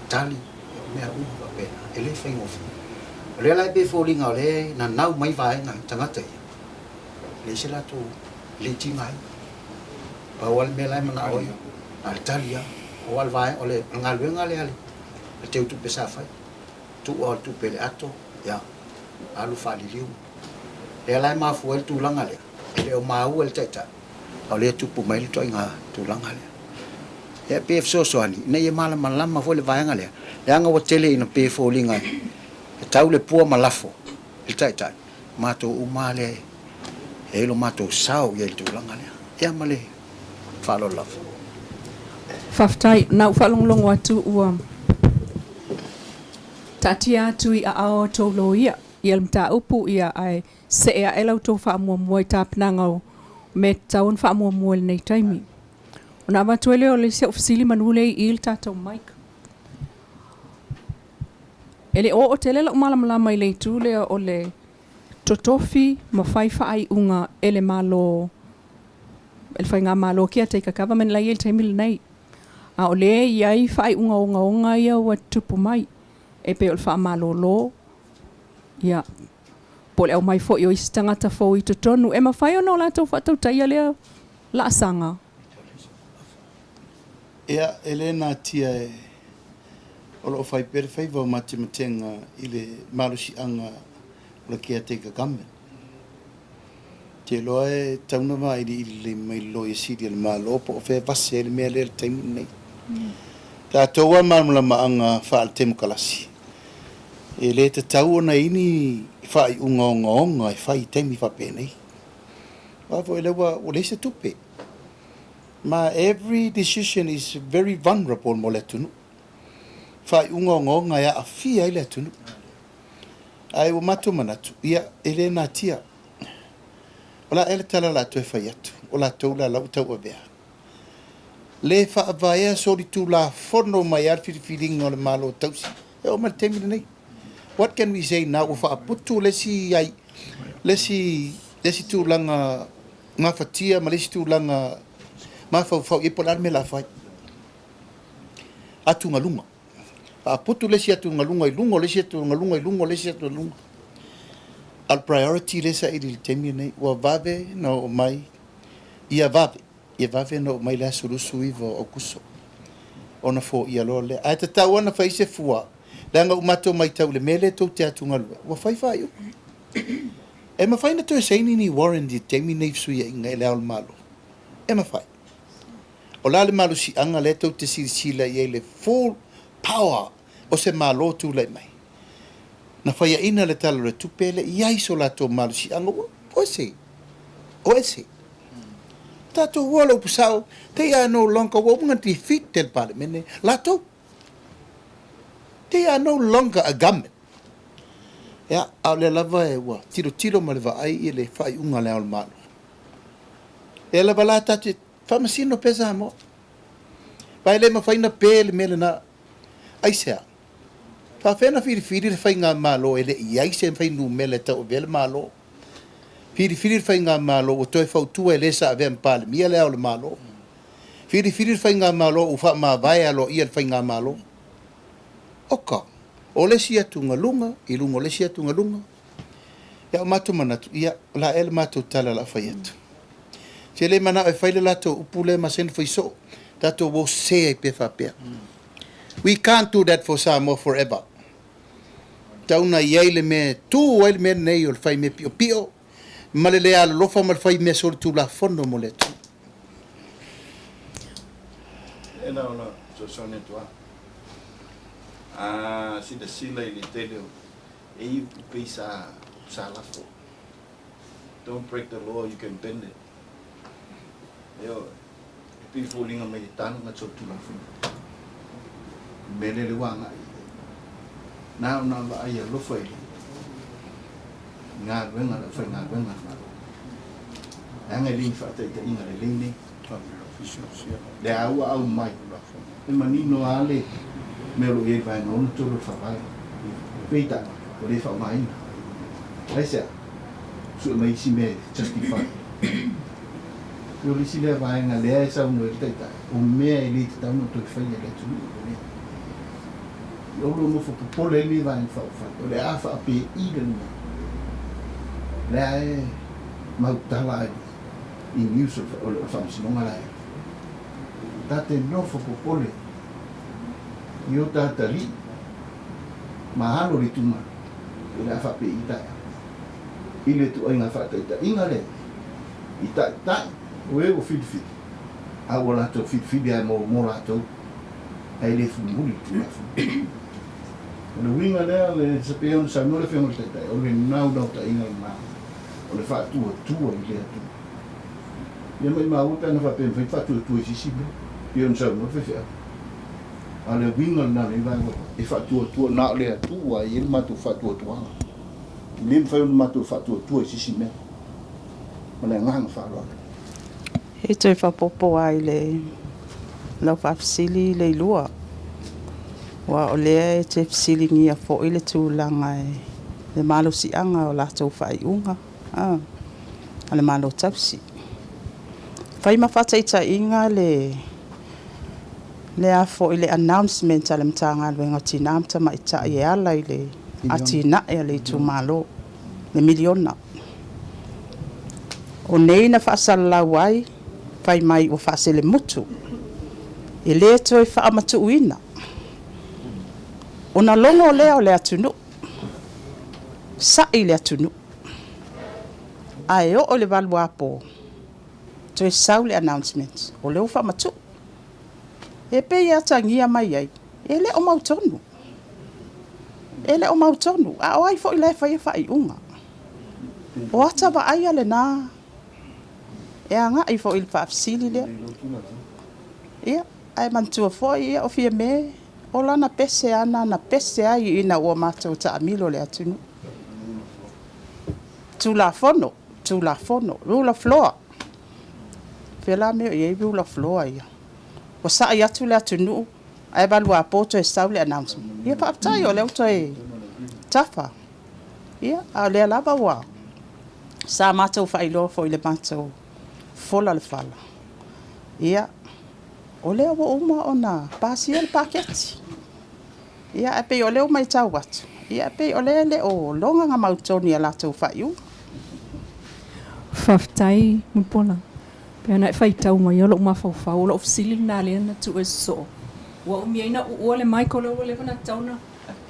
Tali. Mea uwa pena. Ele whaingofi. Le lai pe fōringa o le na nau mai vaenga tangata ia. Le se lato le tingai. Pawal me lai mana oia. Al talia. O al vaenga o le ngaluenga le ale. Le teu tu pesa fai. Tu o tu pele ato. Ya, alu Falealili. Le lai mafu el tūlanga lea. Le o mau el taita. Au le tupu mai le toi ngā tūlanga lea. E PF sosoani. Nei e mala malama fo le vaenga lea. Le anga wa tele ina PF o linga. E tau le pua malafo. El taita. Mato umale. E lo mato sao ia el tūlanga lea. Ea male. Falo lafo. Faftai, nau whalonglongo atu ua. Tatia atu i a ao tau lo ia. Ia mta upu ia ai se ea elau tau wha mua mua i tāpinangau me taun wha mua mua nei taimi. O nā watuele o le se ofisili manule i il tātou maika. Ele o tele la umalamalama i le tūle o le totofi ma whaifa ai unga ele malo ele whainga malo kia teika government la i il taimi nei. A o le iai whai unga ia wa tupu mai. E pe o le wha malo lo. Ia. Po le au mai fo i o isi tangata fo i totonu. E ma whai o no la tau whatau taia lea la asanga. Ea, Elena tia e o lo Faipule whaiva o matematenga i le malusi anga o le caretaker government. Te loa e tauna mai i le mai lo e siri le malo po o whea vase le mea le taimu nei. Tā toa marmulama anga wha al temu kalasi. E le te tau ona ini whai unga onga e whai taimi whapene. Wafo e lewa o le se tupe. Ma every decision is very vulnerable mo le tunu. Whai unga onga ia a fia i le tunu. Ai o matu manatu. Ia ele na tia. Ola ele tala la tu e whai atu. Ola tau la lau tau a bea. Le whaavaea sori tu la fono mai ar whiriwhiringa o le malo tausi. E o mara temina nei. What can we say now? O whaaputu lesi ai. Lesi tu langa mawhatia, ma lesi tu langa mawhau e polar me la whai. Atu ngalunga. Whaaputu lesi atu ngalunga i lungo, lesi atu ngalunga i lungo, lesi atu ngalunga. Al priority lesa i li temina nei. Ua vave na o mai. Ia vave. Ia vave no mai la surusu iwa o kuso. Ona fo ia lo le. Ai te tau ana whaise fua. Langa umato mai tau le mele tau te atu ngalua. Wa whaiwha iu. E ma whaina to e seini ni Warren di temi nei suia inga e leo le malo. E ma whai. O la le malo si anga le tau te sirisila i e le full power o se malo tu le mai. Na whaia ina le tala le tupele iai so la to malo si anga. O ese. O ese. Tato wala upusau, they are no longer woman defeat del parliament. Lato. They are no longer a government. Ya, au le lava e wa, tiro ma le vai i le fai unga le al malo. E lava la tatu, famasino pesa mo. Vai le ma fai na pele mele na, aisea. Fa fena firi le fai ngā malo, e le iaise fai nu mele tau vele malo. Firi fai ngā malo o toi Faautua e lesa ave mpale mia leo le malo. Firi fai ngā malo o wha ma vai alo ia fai ngā malo. Oka. O lesi atu ngalunga, i lunga o lesi atu ngalunga. Ia o matu manatu, ia la ele matu tala la fai atu. Te le mana e whaile lato upule ma sen fai so. Tato wo se e pe whapea. We can't do that for Samoa forever. Tauna iai le me tu o ele me nei o le fai me pio pio. Malele ala lofa mal fai me sol tu la fondo mo letu. E na ona so sone tua. Si da sila ili tele e i pupi sa lafo. Don't break the law, you can bend it. Eo, e pi fulinga mai tanu nga so tu la fondo. Mele le wanga i. Na ona la aia lofa ili. Ngā wenga la whai ngā wenga maro. Anga ling whaatei te inga le ling ni. Le aua au mai. E manino ale. Melo e vai no tolo whawai. Peita, o le whau mai ina. Aisea, sua mai si me justify. Yo li si le vai ngā lea e sau no e teita. O mea e li te tau no toi whai e le tunu. Yo lo mo whakapole li vai whau whai. O le a whaape i le nua. Lea e mautala i news o le whamsinonga lai. Tate nofo popole. I o tatali. Mahalo li tuma. I le awhape i taia. I le tu ainga whataita. Inga le. I tai. O e o whiwhi. A o lato whiwhi ai mo lato. Ai le fumuli tu la fu. O le winga lea le sapeon sa no le whengo taitai. O le nau ta inga le maa. O le Faatuatua i le atu. Ia mai mauta na whapem whai Faatuatua i sisibe. Ia on sau no whewhea. A le winga na le vai e Faatuatua na le atua i ele matu Faatuatua. Le mwhai on matu Faatuatua i sisibe. O le nganga whaloa. E toi whapopo ai le lau whafisili le ilua. Wa o lea e te fisili ngia fo i le tūlanga e le malo si anga o latou whai unga. Ale malo tausi. Fai mawhataita inga le a fo i le announcement ale mtanga alwenga tina amta ma ita i ala i le atina e le Itumalo le miliona. O nei na whaasala lau ai fai mai o whaasele mutu. E le toi whaamatuuina. Ona longo lea o le atunu. Sa i le atunu. Ai o le valu apo. Toi sau le announcements. O leo whaamatu. E pe ia tangia mai ai. E le o mautonu. E le o mautonu. A o ai fo i le whai unga. O ata wa ai ale nā. E anga i fo i le whaafsili lea. Ia. Ai mantua fo ia o fia me. O lana pese ana na pese ai ina ua mātou ta amilo le atunu. Tulafono. Rule of law. Fela meo i rule of law ia. O sa i atu le atunu. Ai balu a poto e sau le announcement. Ia paaptai o leo toi tafa. Ia, a lea lava wa. Sa mātou whailo fo i le mātou. Fola le fala. Ia. O leo wa uma o na pasi el paketi. Ia e pe o leo mai tau watu. Ia pe o le o longa nga mautoni a latou whaiu. Whaftai Mulipola. Pea na e whaitau mai o lo uma whawhau. O lo ofisili nā lea na tu e so. Wa umia ina ua le mai ko leo le wana tauna.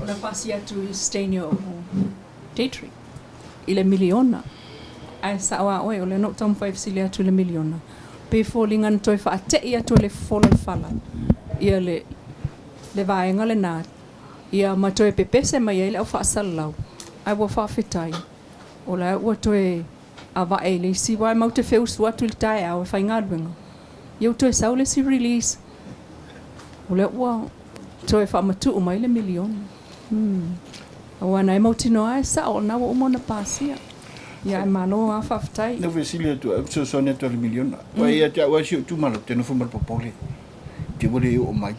O na pasi atu i steinio o Tatri. I le miliona. Ai sa wa oe o le no tamu whaifisili atu le miliona. Pe fōlinga na toi whaate i atu le fola le fala. Ia le vaenga le nā. Ia ma toi pepese mai ele au whaasalau. Ai wa whaafetai. O la ua toi a vae le si wai mau te wheu suatu le tae au e whaingaruenga. Iau toi sau le si release. O le ua toi whaamatu o mai le miliona. Awa nai mau tino ai sa o na wa umona pasia. Ia e malo a whafetai. Na wesilia tu a so sone to le miliona. Wa ia te wa si Itumalo te no fumal popole. Te wole o mai.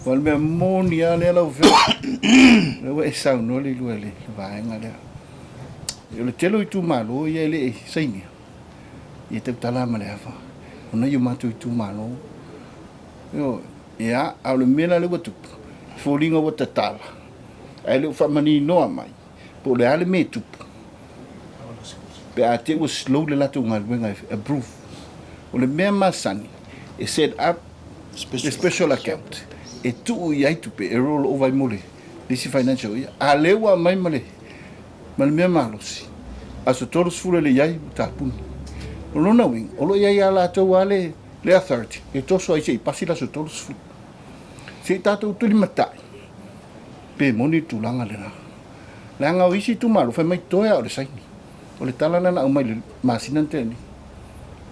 Wal me moni ale la fe. Le wa sa no le luele va nga le. Yo le telo Itumalo ia le saini. Ia te tala ma le fa. Ona yo matu Itumalo. Yo ia au le mena le watu. Folinga wa tala. Ai le fa mani no mai. Po le ale me tu. But I think it was slowly approve. Well, the member Sani, it set up a special account. It took to pay a roll over Mole. This is financial. Alewa my money. Malmemalos. As a total full of the yai tapun. No knowing, although yaya to wale, the authority. It also I say, Passila so total full. Say tato to the matai. Pay money to Langalena. Langa wisi to Malo for my toy out the sign. O le talana na umai le masina teni.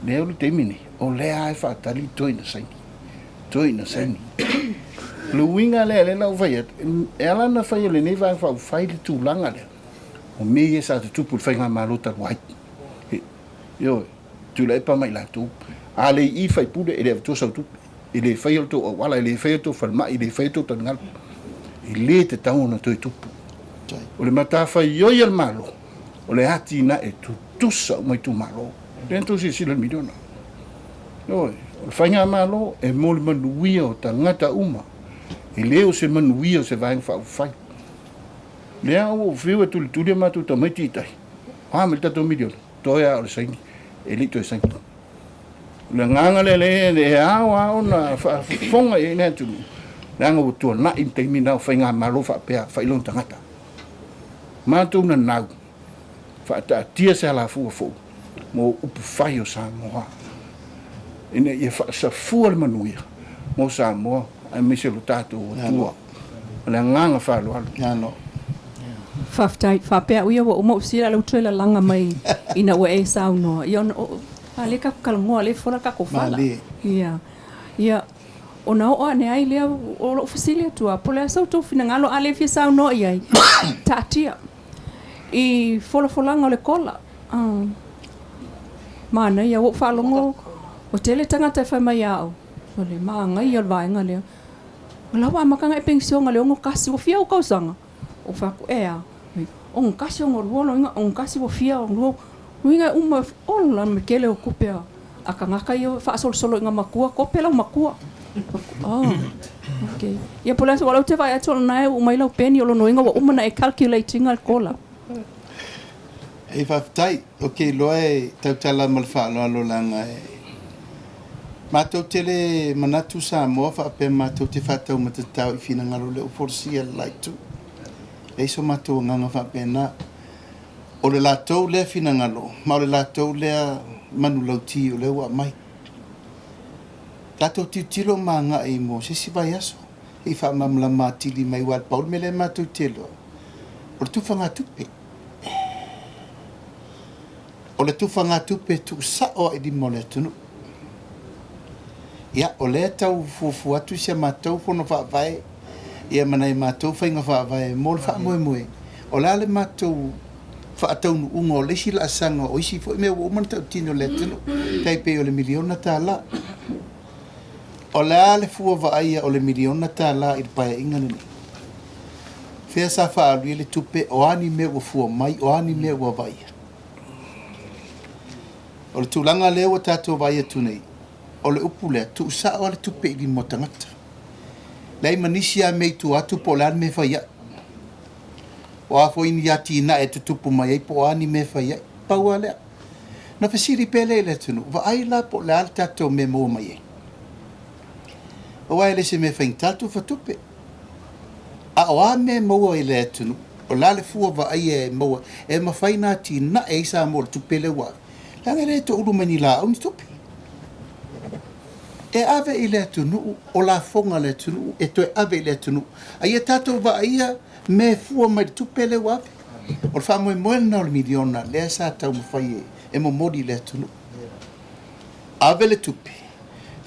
Leo le temini. O le ai whaatari toi na saini. Luinga le lau whaiat. E ala na whai le nei vai whai le tūlanga le. O me e sa te tupu le whainga malota wai. Yo, tu le epa mai la tu. A le I Faipule e le avto sa tupu. E le whai alto o wala e le whai alto whalma e le whai alto tangal. E le te tau na toi tupu. O le mata whai yoi al malo. O le hati na e tutusa o mai Itumalo. Dentro si sila miliona. Oi, o le whainga malo e mole manuia o ta ngata uma. E leo se manuia o se vaenga Faupufai. Lea o whiu e tuli matu ta mai titai. Me tato miliona. Toia o le saini. E lito e saini. Le nganga le awa na whafonga e nea tulu. Leanga o tua na in teimi na o whainga malo whapea whailon tangata. Mātou na nau. Fata tia se ala fu mo upufai o Samoa. Ine ia sa fu al manuia mo Samoa ai me se lutato o tua. Le nganga fa lo ano. Faftai fapea uia wa umo sira lo trela langa mai ina wa e sauno. Ia no ale ka kalngoa le fora ka ko fala. Ia ona o ane ai le o ofisilia tua pole sa to fina ngalo ale fi sauno ia. Tatia I folanga o le kola. Mana ia o whalongo o tele tangata whai mai au. O le maanga ia o vaenga lea. O lawa makanga e pensionga le ongo kasi o fia o kausanga. O whaku ea. Ongo kasi o ngoruolo inga ongo kasi o fia o nguo. Uinga uma o lan me kele o kupea. Aka ngaka ia whaasol solo inga makua. Kopela o makua. Okay. Ia pola se walau te vai atu na e umailau peni o lono inga wa umana e calculating al kola. E whaftai, loe tautala malwha alo langa Mātou tele manatu Samoa whaape mātou te whātau matatau I whina ngaro leo Fosi laitu. Eiso mātou nganga whaape nā. O le lātou lea whina ngaro, ma o le lātou lea manu lauti o leo a mai. Lātou tilo mā ngā e mo, se si vai aso. I whaamamla mātili mai wal paul me le mātou telo. O le tufanga tupe. O le tufanga tupe tu sa o e di mole tunu. Ia, o le tau fufu atu sia mātou pono whaavai. Ia manai mātou whainga whaavai. Mo le wha moe moe. O le ale mātou whaatau nu unga o lesi la asanga o isi fo. Mea o umana tau tino le tunu. Taipe o le miliona tā la. O le ale fua vaia o le miliona tā la I paia inga nini. Whea sa whaalui le tupe o ani mea ua fua mai, o ani mea ua vaia. O le tūlanga leo tātou vaia tunei. O le upu lea, tu sa o le tupe I mo tangata. Lei manisi a mei tu atu po le ani me whaia. O a fo ini ati ina e tutupu mai po ani me whaia. Paua lea. Na whasiri pele le tunu. Va ai la po le ale tātou me mo mai. O ai le se me whain tatu whatupe. A o a me maua I le atunu. O la le fua wa ai e maua. E ma whaina ti na e isa mo le tupe le wa. Langa le to uru mani la au ni tupe. E ave I le atunu. O la fonga le atunu. E to e ave I le atunu. A ia tatou wa ai me fua mai le tupe le wa. O le wha moe moe na o le miliona. Lea sa tau ma whai e mo modi le atunu. Ave le tupe.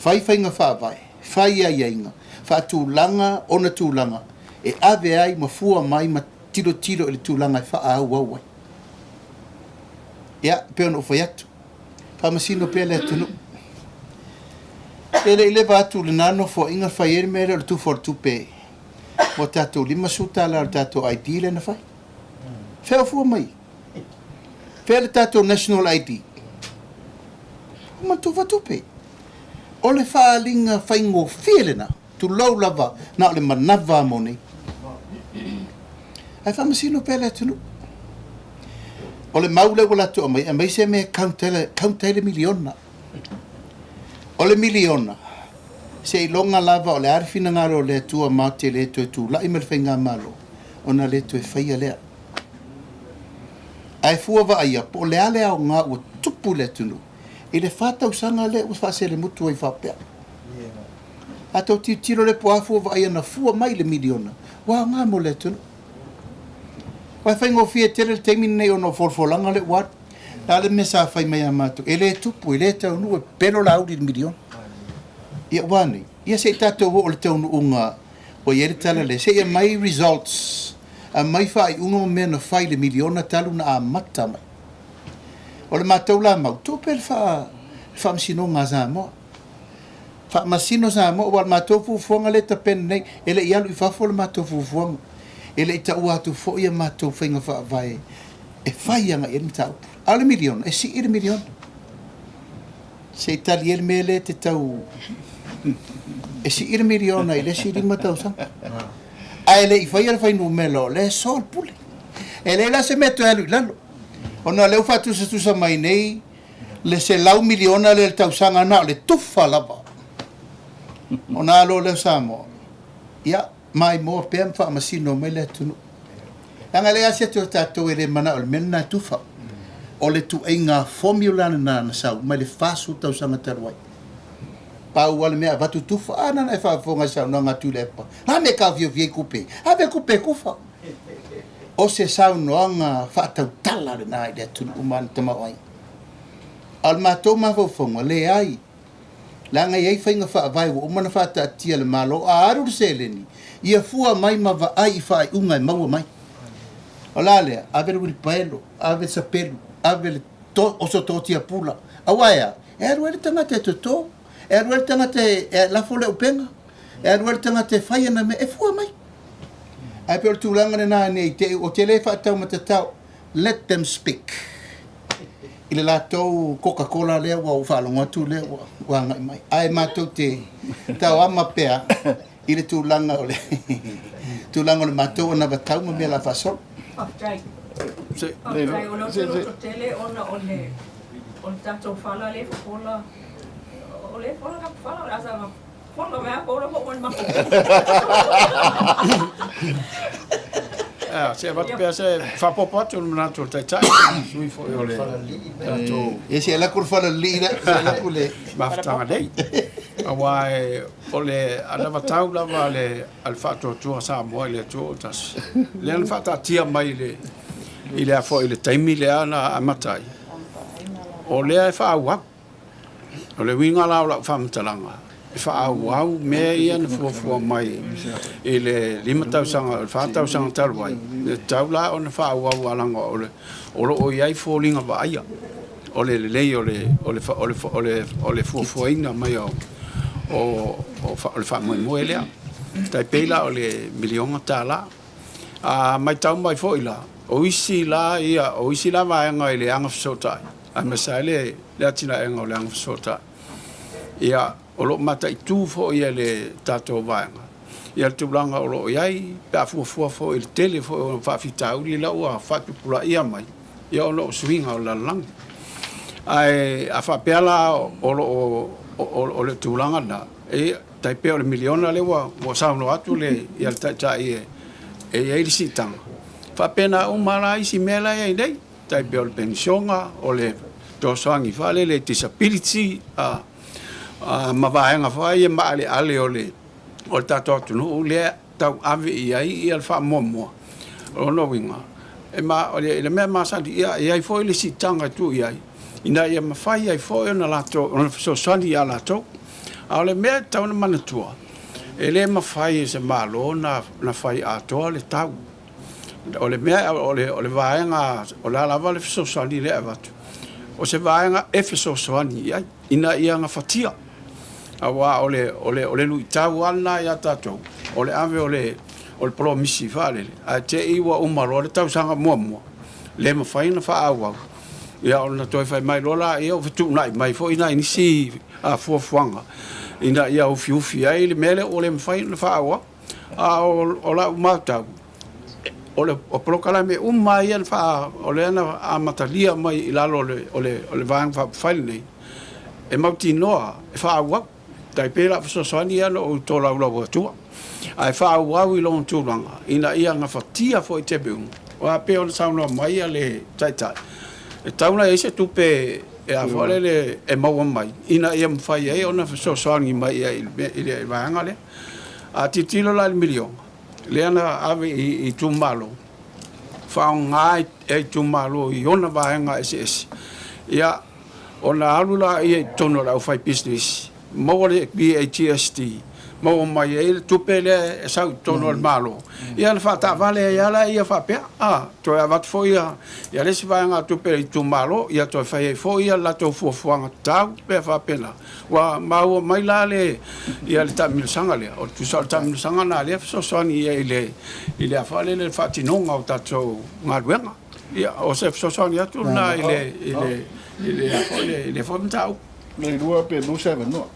Whai whainga whaavai. Whai ai ainga, wha tūlanga, ona tūlanga, e ave ai ma fua mai ma tiro tiro le tūlanga I wha au au ai. Ia, peo no whai atu, wha masino pea le atunu. Ele ile vātu le nano fo inga whai ere mere le tu for tupe, mo tātou lima sutala le tātou ID le na whai. Whea fua mai, whea le tātou national ID. Ma tu wa tupe. O le whaalinga whaingo whielena, tu lau lava, na o le manawa moni. Ai whamasino pēle atunu. O le maule wala tu amai, amai se me kauntaile miliona. O le miliona, se I longa lava o le arifina ngaro le atua maute le to e tu, lai me le whainga malo, o na le to e whaia lea. Ai fua wa aia, po le ale au ngā ua tupu le atunu. I le whātau sanga le ua whaase le mutu ai whapea. A tau tiro le poafu wa aia na fua mai le miliona. Wa ngā mo le tunu. Wai whaingo fia tere le teimi nei o no forfolanga le wat. La le mesa whai mai a mātu. E le tupu, e le tau nu e pero la audi le miliona. Ia wānei. Ia se tātou o le tau nu unga o iere tala le. Se ia mai results. A mai whai unga o mea na whai le miliona talu na a mata mai. O le mātou la mau, tō pēr wha masino ngā Samoa. Wha masino Samoa, wal mātou fufuanga le ta pen nei, ele I alu I whafo le mātou fufuanga. Ele I ta ua atu fo ia mātou whainga wha vai. E whaianga e ni tau. Ale miliona, e si iri miliona. Se itali ele mele te tau. E si iri miliona, ele si rima tau sanga. A ele I whaia le whainu melo, le sol pule. Ele la se meto alu I lalo. Ona leu whatusa mai nei, le se lau miliona le tausanga na le tufa lava. Ona alo leu Samoa. Ia, mai moa pēm wha masino mai le tunu. Anga le asia te o tātou e le mana o le mena tufa. O le tu ei ngā formula na sau, mai le whasu tausanga taruai. Pau wale mea vatu tufa, ana e whafonga sau na ngā tulepa. Ha me ka vio vie kupe, ha me kupe kufa. O se sau noanga whaatau tala re nā I le tunu umana tamawai. Al mātou mawhauwhaunga le ai. Langa iei whainga whaavai wa umana whaata atia le malo a aru se leni. Ia fua mai mawa ai I whaai unga I maua mai. O la lea, ave le wiripaelo, ave sapelu, ave le oso tōtia pula. Awaia, e aru ele tangata e toto, e aru ele tangata e lafo le upenga, e aru ele tangata e whaiana me, e fua mai. Ai pe o tūlanga na nei, o te le whaatau matatau, let them speak. I le lātou Coca-Cola lea wa o whaalonga atu lea wa ngai mai. Ai mātou te tau ama pea, I le tūlanga o le, tūlanga o le mātou o na watau ma mea la whasol. Aftai. Aftai, o na tele ona o le tātou Fala le Fofola, ole fola ka fala asa ma fola me ko ora mo ma se va pe se fa popo tu na tu tai sui fo ole Ese ala kur Falealili ala kule. ma fatanga dei awa ole ala matau la vale al Faatuatua Samoa le tu Tasi le al Faatatia mai le ile a fo ile taimi le ana amatai ole fa wa ole winga la fa mtalanga fa wa me ia na fo mai ile limata sanga fa ta sanga talwai taula on fa wa langa ole o ia fo linga va ia ole le ole fo ina mai o fa mo ele tai pela ole miliona tala a mai tau mai fo ila o isi la vaenga ile anga sota a mesale le atina enga le anga sota ia o lo mata i tu fo ia le tato vaenga ia tu blanga o lo iai pa fo il tele fo fa fitau li la wa fa pula ia mai ia o lo swinga o la lang ai a fa pela o le tulanga na e tai pe o le miliona le wa sa no atu le ia ta e ia si tanga fa pena mala isi mela e dei tai pe o pensionga o le tosangi fale le disability ma vaenga fa ia ma ale o tato tunu le tau ave ia al fa momo o no winga e ma o le me ma sa ia foi le si tanga tu ia ina ia ma fa ia foi na lato on so sani ia lato a le me tau na manatua ele ma fa se malo na fa Atua le tau o le mea o le vaenga o la lava le fesosani le avatu o se vaenga e fesosani ina ia nga fatia awa o le lui tau ana ia tatou o le ave o le promisi fale a te iwa umaro le tau sanga momo le ma faina fa awa ia o na toi fai mai lola ia o fitu nai mai fo ina inisi a fuanga ina ia o fiufi ai le mele o le ma faina fa awa a o la umata o prokala me mai al fa o le na a matalia mai ilalo le vang fa faile e mauti noa e fa wa dai pela so soani ano o to la tu ai fa wa wi long tu langa ina ia nga fatia fo te bu wa pe o sa no mai ale taitai e tauna e se tupe e a fole le e mau mai ina ia fa ye ona so soani mai ile vanga le a titilo la milion leana ave Itumalo fa ngai Itumalo I ona vaenga ss ia ona alula I tono la fai business mo le BHST mo mai ele tupele e sa tono al malo ia le fa ta vale ia la ia fa pe to ia vat foi ia le si vaenga tupele Itumalo ia to fai foi ia la to fuanga tau pe fa pena wa mau mai la le ia le tamil sanga le o tu sa tamil sanga na le so soni ile fa le fatinonga o tato ngaluenga ia o se so soni atu na ile fo mtau le rua pe no se no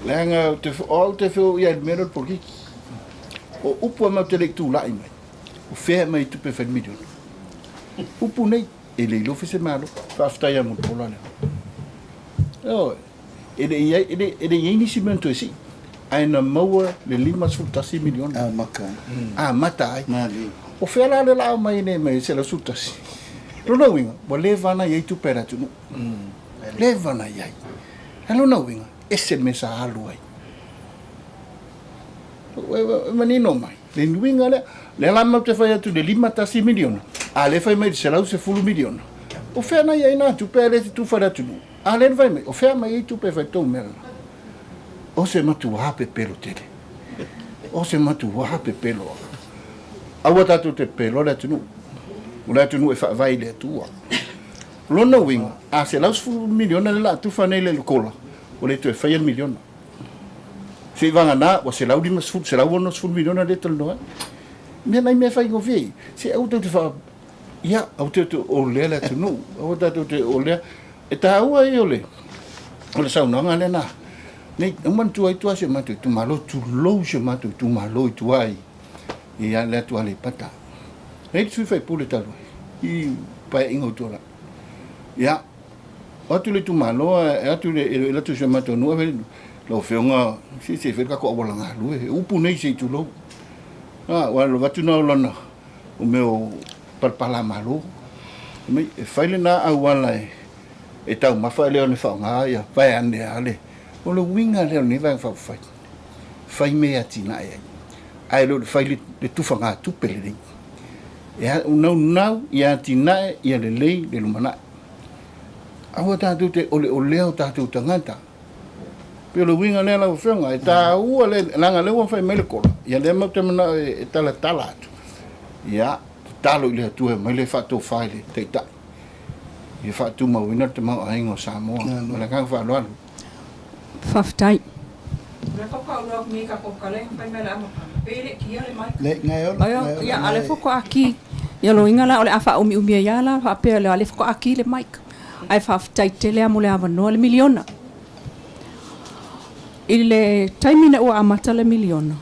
lenga te fo ia mero porque o upo ma te lectu la mai o fe mai tu pe fe milion upo nei ele lo fese malo fa sta ia Mulipola oh ele iniciamento esse ai na moa le 5 milion maka mata ai o fe la mai ne mai se la sutasi no winga bo levana ia tu pera tu levana ia hello no winga esse mesa halu ai manino mai le winga le la ma te fai tu de 5 milion ale fai mai se la se full milion o fe na ia na tu pera tu fara tu ale vai mai o fe mai tu pe fai tu mel o se matu hape pelo tele o se matu hape pelo awata tu te pelo la tu ula tu e fa vai le tua lona wing a se laus fu miliona la tu fa nele kola o le tu e fa il miliona se vanga na o se laudi mas fu se lau no fu miliona de tol no me nai me fa go vi se auto te fa ia auto o le la tu no auto te o le e ta ua i ole sa no ngale na nei man tu ai tu se matu tu malo tu lo se matu tu malo tu ai ia le tu ale pata nei tu fai pule talo I pa ingo tola ya atu le Itumalo atu le tu se matonu lo feonga si se fe ka ko bolanga lu upu nei se tu lo wa lo vatu no lo no o meu palpala malo me faile na awala e tau mafaile o le faunga ya vai ane ale o lo winga le ni vai fai me atina ai lo faile le tufanga tu pele ya no ya tina ya le lei le lumana awa tatu te o leo tatu tangata pelo winga le la fenga ta u le langa le wa fai mele kola ya le mo te mana e tala ya talo le tu e mele fatu faile te ta e fatu ma wina te ma aingo Samoa la ka fa lo Faftai. Le foka ua mi ka kokale fai mele ama pele ki ale mai le ngai Ayo ya ale foko aki ya lo inga la ole afa umi ya la fa pe le ale foko aki le mic ai faftai tele amole ava no le miliona ile taimina ua amata le miliona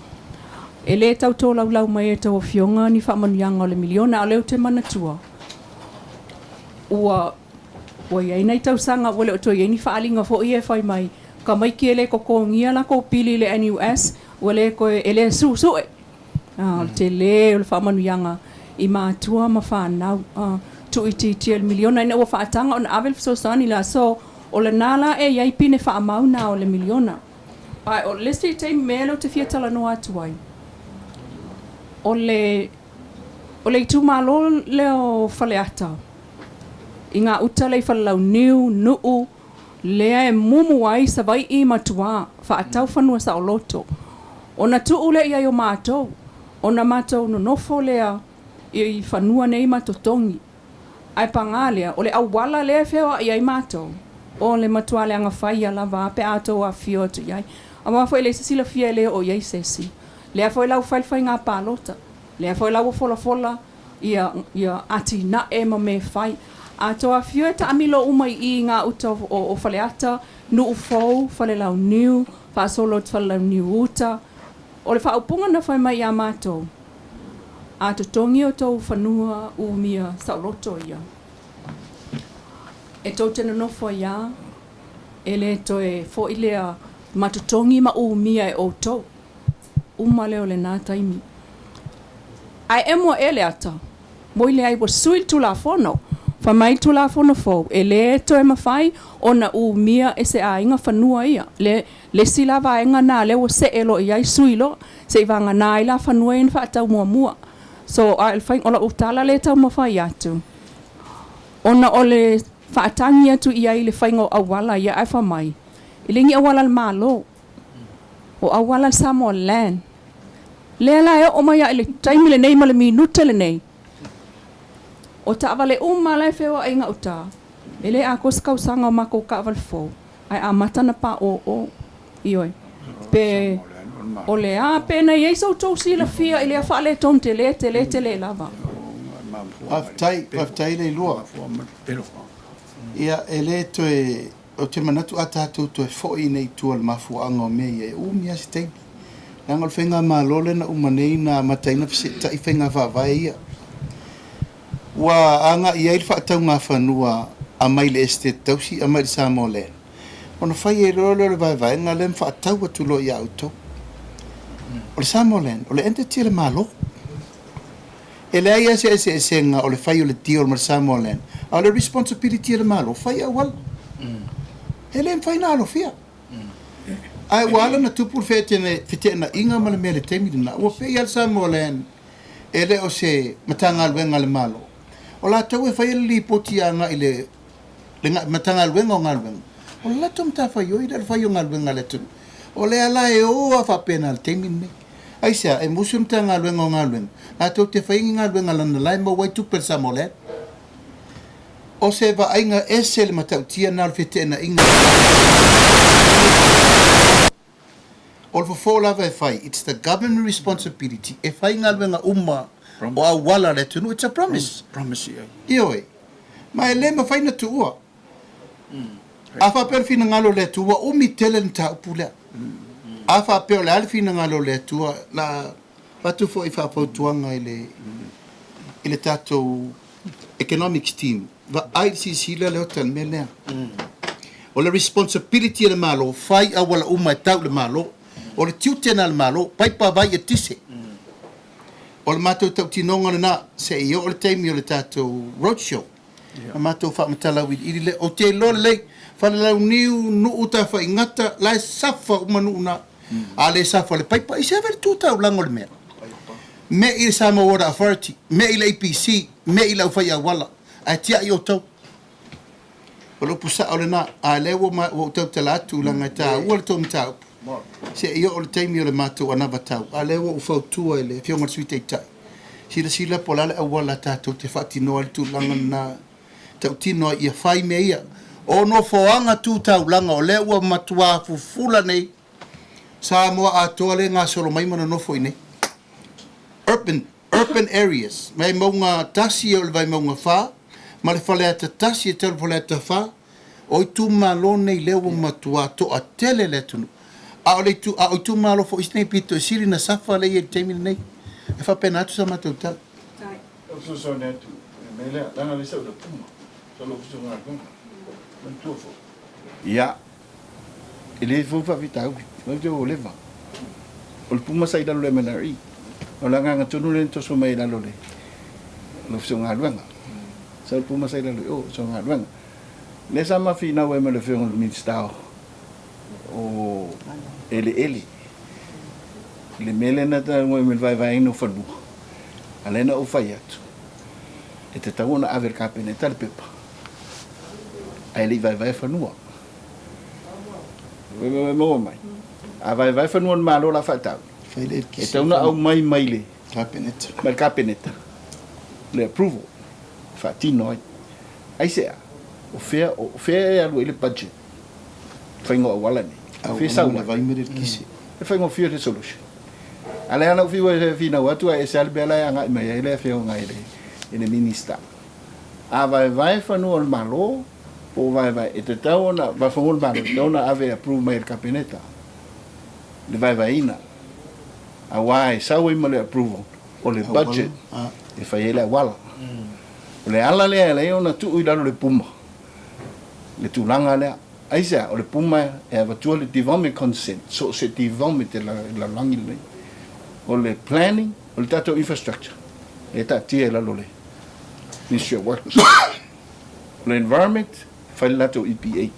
ele tau tō lau mai e tau Afioga ni whaamanuanga o le miliona a leo te manatua ua iai nei tau sanga wale o tō iai ni whaalinga fo i e whai mai ka mai ki ele koko ngia la ko pili le NUS wale ko ele su e te le o le whaamanuanga i mātua ma whanau tu iti le miliona ina ua whaatanga o na avel fisosani la so o le nala e iai pine whaamau na o le miliona ai o le street time melo te fiatala no atuai o le Itumalo leo Faleata inga utale Falauniu nuu lea e mumu ai sa vai i matua whaatau whanua sa o loto ona tuu le ia o mātou ona mātou no nofo lea i whanua nei matotongi ai pangalea o le awala lea whewa i ai mātou o le matua le anga whaia lava pe ato a fio tu iai a mawafo ele sila fia lea o iai sesi lea fo lau whailwhai ngā pālota lea fo lau fola ia ati na e ma me whai ato a fio e ta amilo umai i ngā uta o Faleata nu ufou Falealili whaasolo Falealili uta o le whaupunga na whai mai a mātou ato tongi o tau whanua umia sauloto ia e tau tena nofo ia ele to e fo ilea matutongi ma umia e o tau umale o le nā taimi ai emo ele ata moile ai wa sui tulafono fa mai tulafono fo ele to e mawhai ona umia e se a inga whanua ia le sila vaenga nā le o se elo iai suilo se ivanga nā ila whanua in whaatau mua so a el fain ola utala le tau mawhai atu ona ole whaatangi atu iai le faingo awala ia ai whamai ilingi awala le malo o awala le Samoa land le la e o mai ile taimi le nei ma le minuta le nei o ta vale le fewa ai nga uta ele a koska usanga o mako ka val fo ai a matana pa o ioi pe o le a pena ye so to si la fia ile a fale tonte le lava aftai le lua ia ele to e o te manatu atatu to e fo i nei tu al mafu anga me e umia stei Nangol whenga malole na umanei na mataina ta i whenga whawai ia. Wa anga i eil whaatau ngā whanua a mai le estate tausi a mai le Samoa le. Ona whai e rolo le vai ngā lem whaatau atulo i auto. O le Samoa le, o le entity le malo. E le aia se ngā o le whai o le tio o le Samoa le. A le responsibility le malo, whai awal. E le whai nā alo fia. Ai wala na tupur fete na inga mala mele temi na o pe yal Samoa le. Ele o se matanga alwenga le malo. O la tau e whai li potia nga ile matanga alwenga o ngalwenga. O la tom ta whai o ida whai o ngalwenga le tunu. O le ala e o a whapena le temi me. Ai sea, e musum ta ngalwenga o ngalwenga. La tau te whai ngalwenga lana lai ma wai tuper Samoa le. O se va ainga ese le matau tia na fete na inga. O Fofola vai fai, it's the government responsibility. E fai ngalwenga umma o a wala le tunu, it's a promise. Promise ia. Ioi. Ma e le ma fai na tuua. A fa per fina ngalo le tua, umi tele nta upulea. A fa per le alfina ngalo le tua, la watu fo i fa fautuanga ile tato economics team. Va ICC le Leota me lea. O le responsibility le malo, fai a wala uma tau le malo, o le tiutena le malo, pai pa vai e tise. O le mātou tau tinonga na, se i o le teimi o le tātou roadshow. A mātou whaamatala wiri le, o te lo le, whalalau niu nu uta wha ingata, lai safa umanu una, a le safa le pai pa, i se vere tūtau lango le mea. Me i le Samoa Water Authority, me i le APC, me i le aufai a wala, a tia i o tau. O lo pusa o le na, a le o tau tala atu langa ta, ua le tau mtau. Se i o le teimi o le mātou anava tau, a le o ufautua i le fionga sui teitai. Sila polale a wala tātou te whaatinoa le tū langa na tau tinoa i a whai me ia. O no foanga tū tau langa o le ua matua Fofula nei, Samoa a toa le ngā solo maimana nofo i nei. Urban areas, mai maunga Tasi o le vai maunga wha, ma le Faleata Tasi e tele Faleata wha, o Itumalo nei leo matua to a tele le tunu. A o Itumalo fo isnei pito siri na safa le e teimi nei. E wha pena atu sa matou tau. O so so netu, me lea, langa le sau da puma, so lo kusu ngā kunga, man tua fo. Ia, ele fufa vita au, ma vita o leva. O le puma sai dalo le menari. O langa ngā tunu le ntoso mai dalo le. Lo kusu ngā luanga. Sa le puma sai dalo, o so ngā luanga. Le sa mafi na wema le whionga le ministao. O ele. Le mele na ta ngoi me vai no fanu. Alena o fai atu. E te tauna aver kapene tal pepa. Ai li vai fanua. Mo mai. A vai fanua ma lo la fatau. Falealili. E tauna au mai le. Kapeneta. Mal kapeneta. Le approval. Fatino. Ai se o fea alu ele budget. Faingo wala ni. Fe sa vai mere kisi. E faingo fia de solution. Ale ana fiwa fina watu e salbela ya nga me ele fe nga ele ene minista. A vai fanu al malo o vai e te tauna va fangol malo tauna ave approve mai kapineta. Le vai ina. A wai sa we male approval o le budget e fa ele wala. Le ala le ona tu i dalo le puma. Le tulanga le aisa o le puma e va tu le development consent so se development la langi le o le planning o le tato infrastructure e ta tia la lole Ministry of Works le environment fai lato EPA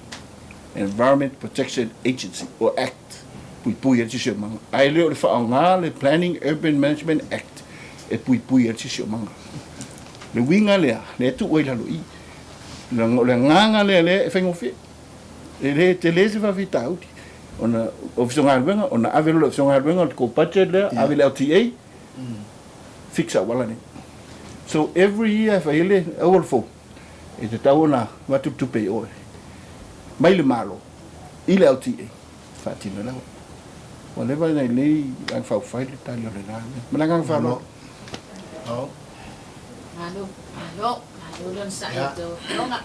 Environment Protection Agency o Act pui e tisio manga ai le o le whaonga le Planning Urban Management Act e pui e tisio manga le winga lea le tu oi la loi le nganga le e whaingofi le te lese va vita uti ona ofisong alwenga ona avelo ofisong alwenga ko budget le avelo LTA fixa wala ni so every year fa ele awolfo e te tauna watu tupe o mai le malo ile LTA fatima la wala ba nei le ang Faupufai le tali le na manang fa lo Alo don sa ito longa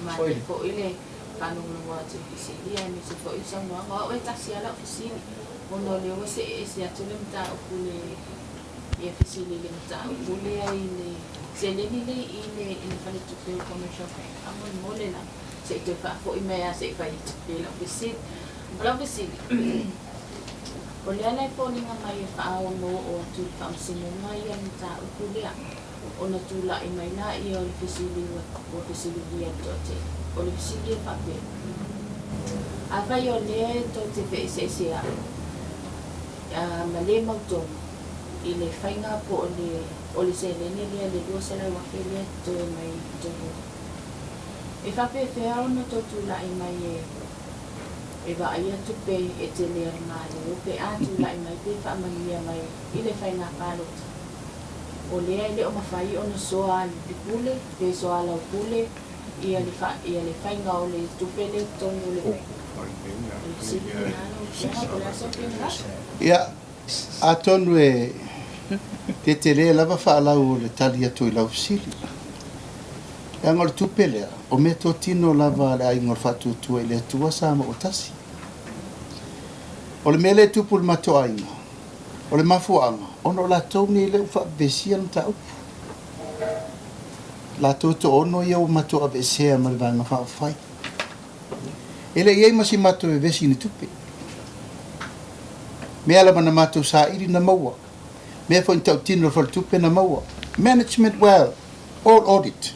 ma ko ile kanung luwa ti fisili ani se fo isa mo nga o Tasi ala fisili ono le o se ya tulem ta okule ya fisili le ta okule ai le se le ni ile fale tupe commercial bank amon mole na se te fa fo imea se fa tupe la fisili o le ana po ni nga mai fa o mo o tu fa simo mai an ta okule ona tula i mai na i o le fisili o fisili dia tote o le fisili e pape a vai o le tote pe se ma le mauto i le whainga po o le se lene le dua se lai wafe le to mai tohu e pape fea ona to tula i mai e va ai atu pe e te lea mare o pe a tula i mai pe wha mania mai i le whainga palota o lea ile o mawhai o na soa ni pipule, pe soa lau pule, ia le whainga o le tupele tonu le Ia, a tonu e te lea lava whaalau o le tali atu i lau sili. E angor tupele, o me to tino lava le ai ngor whatutua i le atua sama o Tasi. O le mele tupu le matoainga, o le mafuanga, ono la tau ni le ufa besia na tau. La tau to ono ia o matua besea ma le vanga Faupufai. Ele iei masi matou e vesi ni tupe. Mea la mana matou sa iri na maua. Mea fo intau tino fal tupe na maua. Management well, all audit.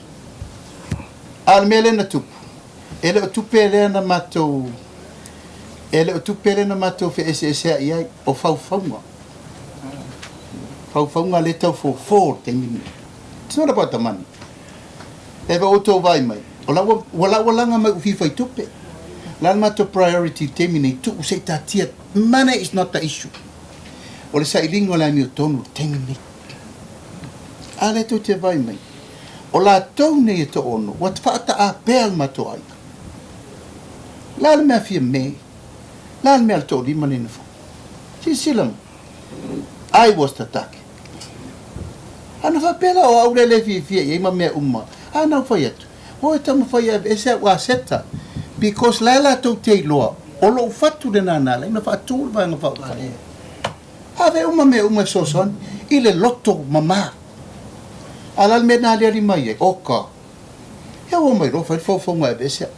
Al mele na tupu. Ele o tupe ele na matou. Ele o tupe ele na matou fe ese iai o faufaunga. Faufaunga le tau for te mini. It's not about the money. Eva oto vai mai. Wala langa mai ufi fai tupe. Lan matou priority te mini tu se tatia. Money is not the issue. O le sa ilingo la mi o tonu te mini. Ale to te vai mai. O la tau nei e to ono. Wat whaata a pēl matou ai. La le mea fia me. La le mea le tau lima nina fo. Si silam. I was the take. Ana whapela o aure le fia i ma mea umma. Ana whai atu. O e tamu whai e se wa seta. Because la tau te iloa. O lo ufatu le nana. Ina whaatūru vai ngā whai. Hawe umma mea umma soson. I le loto mama. Alal me nā lea mai e. Oka. Ia o mai rofa. Whauwhaunga e se.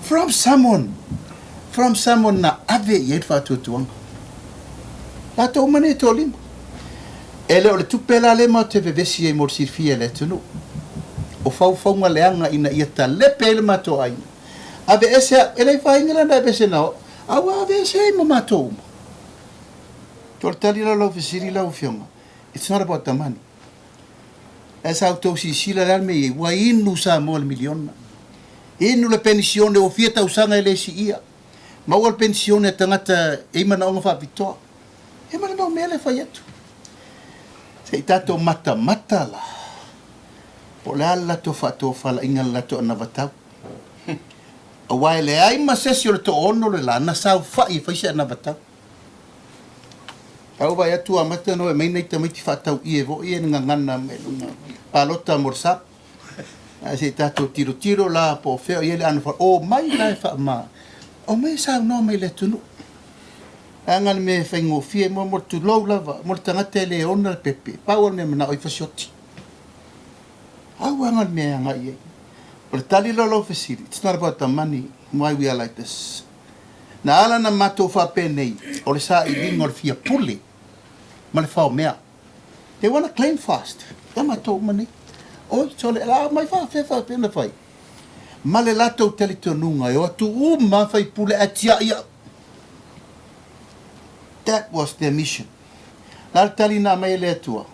From someone na ave i e whaatuatuanga. La tau mane tō lima. Ele o le tupela le ma te vevesi e morsi fia le tunu. O whauwhaunga leanga ina ia ta lepe ele mato aina. Ave ese, ele i whaingala na ave se nao. Awa ave ese e mato uma. Tō tali la lau fesiri lau fionga. It's not about the money. As au tau si sila le alme i wa inu sa mo le miliona. Inu le pensione o fia tau sanga ele si ia. Maua le pensione tangata e mana onga whapitoa. E mana mau mele whai atu. Se i tato mata la. Po le ala to whato whala inga la to ana watau. A wai le ai masesi o le to ono le la na sau whai whaise ana watau. Au vai atu a mata no e meina i tamaiti whatau i e vo i e nga ngana me lunga. Palota morsa. Se i tato tiro la po feo i ele anu wha. O mai lai wha ma. O mai sau no mai le tunu. Angal me whaingo fie mo tu lau lava, mo tangata le ona pepe, pau me mana oi fasioti. Au angal me anga ie. O le tali lau fasiri, it's not about the money, why we are like this. Na ala na mato whape nei, o le sa i ringo le fia pule, ma le whao mea. They want to claim fast. E mato mani. O, so le la mai whape na whai. Ma le lato tali tonunga, e o atu ma Faipule atia ia. That was their mission. Nal tali na mai le atua.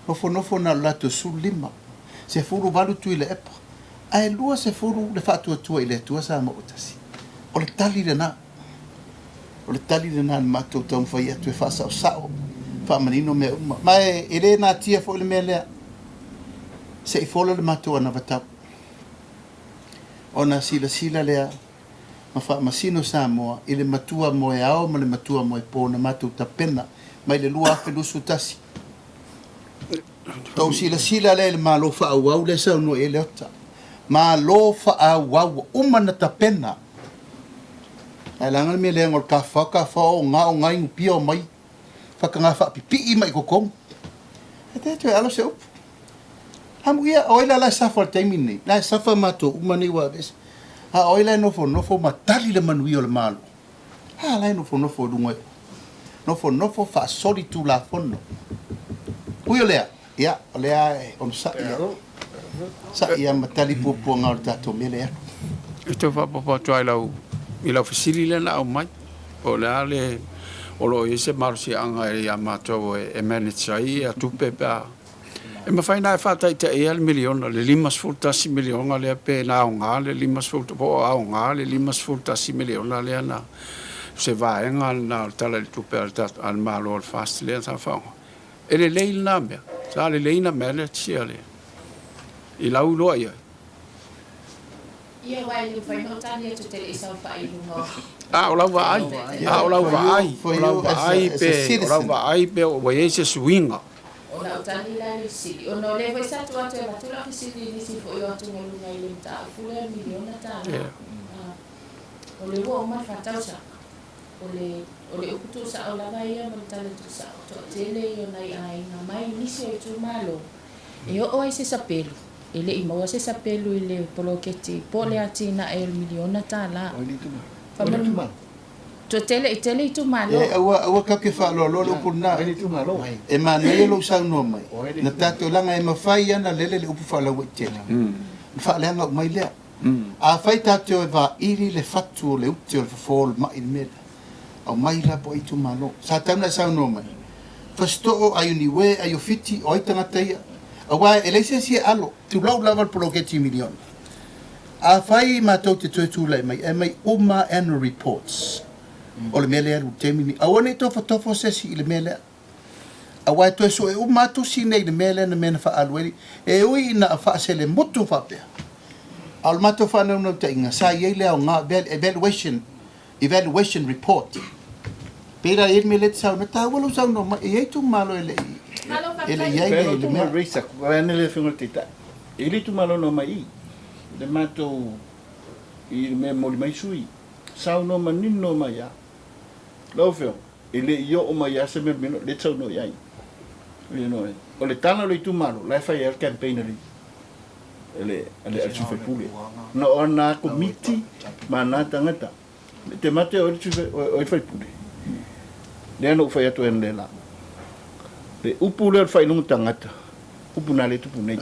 Nofo na lato su lima. Se furu valu tu ile epa. Ai lua se furu le Faatuatua ile atua sa mo Tasi. O le tali le na. O le tali le na mato tau fai atu e whasao sao. Whamanino me uma. Mai ere na tia fo le melea. Se i fola le mato ana vatau. Ona sila lea. Ma wha masino Samoa, i le matua mo e ao, ma le matua mo e pōna matou tapena, mai le lua afe lusu Tasi. Tau sila le malo wha au le sau no e Leota. Malo wha au umana tapena. Ai langal me le ngol ka wha o ngai ngupia o mai. Whaka ngā wha pipi i mai kokong. E te tu e alo se upu. Hamu ia, oila lai safa taimini, lai safa mato umani wa besi. Ha oila nofo matali le manui o le malo. Ha lai nofo dungoe. Nofo fa soli tu la fono. Ui o lea. Ia, o lea on sa ia. Sa ia matali pupu ngā o tato mele ea. Ito whapapatua i lau fasiri le na au mai. O lea le o lo i se marusi anga e a mātou e managei a tupe pēa. E mawhaina e whataita e al miliona, le 5 miliona lea pe na au ngā, le 5 po au ngā, le 5 miliona lea na se vaenga na tala le tupe al malo al fast lea sa whaonga. E le leil na mea, sa le leina mea le tia lea. I lau loa ia. Ia wai le whaino tani atu te isa o whai lungo. O lau wa ai. O lau wa ai pe o wai eise suinga. Ona utani la ni sili. Ona le foi sa tu atu e batula ki sili ni si foi atu ngolu ngai le mta. Fule miliona ta. O le wo ma fatausa. O le ukutu sa o la vai ma tale tu sa. To tele yo nai ai na mai ni se Itumalo. E o ai se sapelu. ele I maua se sapelu I le poloketi po le atina e miliona tala to tele Itumalo awa kapke whaaloa lo puna e mana lo sau no mai na tato langa e mawhai ana lele le upu whaala wai tele whaaleanga mai lea a whai tato e wa iri le whatu o le uti o le Fofola mai mele au mai la po Itumalo sa tauna sau no mai fasto o Iuni we ayo fiti o itangata ia awa e leise si alo tu lau lava poloketi miliona a whai mātou te tuetula mai e mai uma annual reports o le mele alu temini a wane tofo sesi I le mele a wai toi so e umatu si nei le mele na mena wha alueri e ui ina a wha se le motu whapea al mato wha nau te inga sa iei leo ngā evaluation report pera e me le tsau na ta walo sau no ma e Itumalo ele ele iei le mele reisa ko ane le fingo tita ele Itumalo no mai le mato I me moli mai sui sau no manino mai ya lo feo ele io o mai ya se me le tsau no yai o le tana lo Itumalo la fa ya campaign ali ele Faipule no ona komiti mana tangata te mate o Faipule le no fa ya to en le la le upu le fa ilungu tangata upu na le tupu nei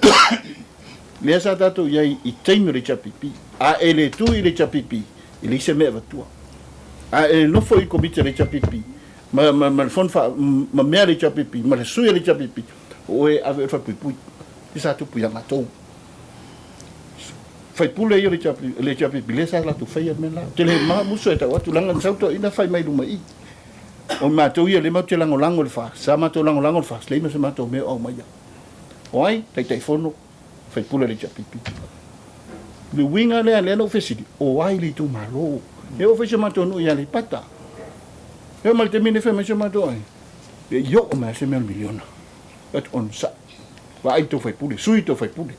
le sa tato yai I taimi le chapipi a ele tu I le chapipi ele se me vatua a ele no foi komiti le chapipi ma fon fa ma me le chapipi ma le sui le chapipi o e ave fa pui isa tu pu yanga to Faipule yo le chapipi le sa la tu fai me la te le ma muso eta watu langa sauto ina fai mai luma I o ma to ia le ma te lango le fa sa ma to lango le fa le ma se ma to me o mai oi Taitaifono Faipule le chapipi le winga le no fesidi o ai le Itumalo e o fese ma to no ia le pata e ma te mine fe me se ma to ai e yo o ma se me miliona at on sa va ai to Faipule sui to Faipule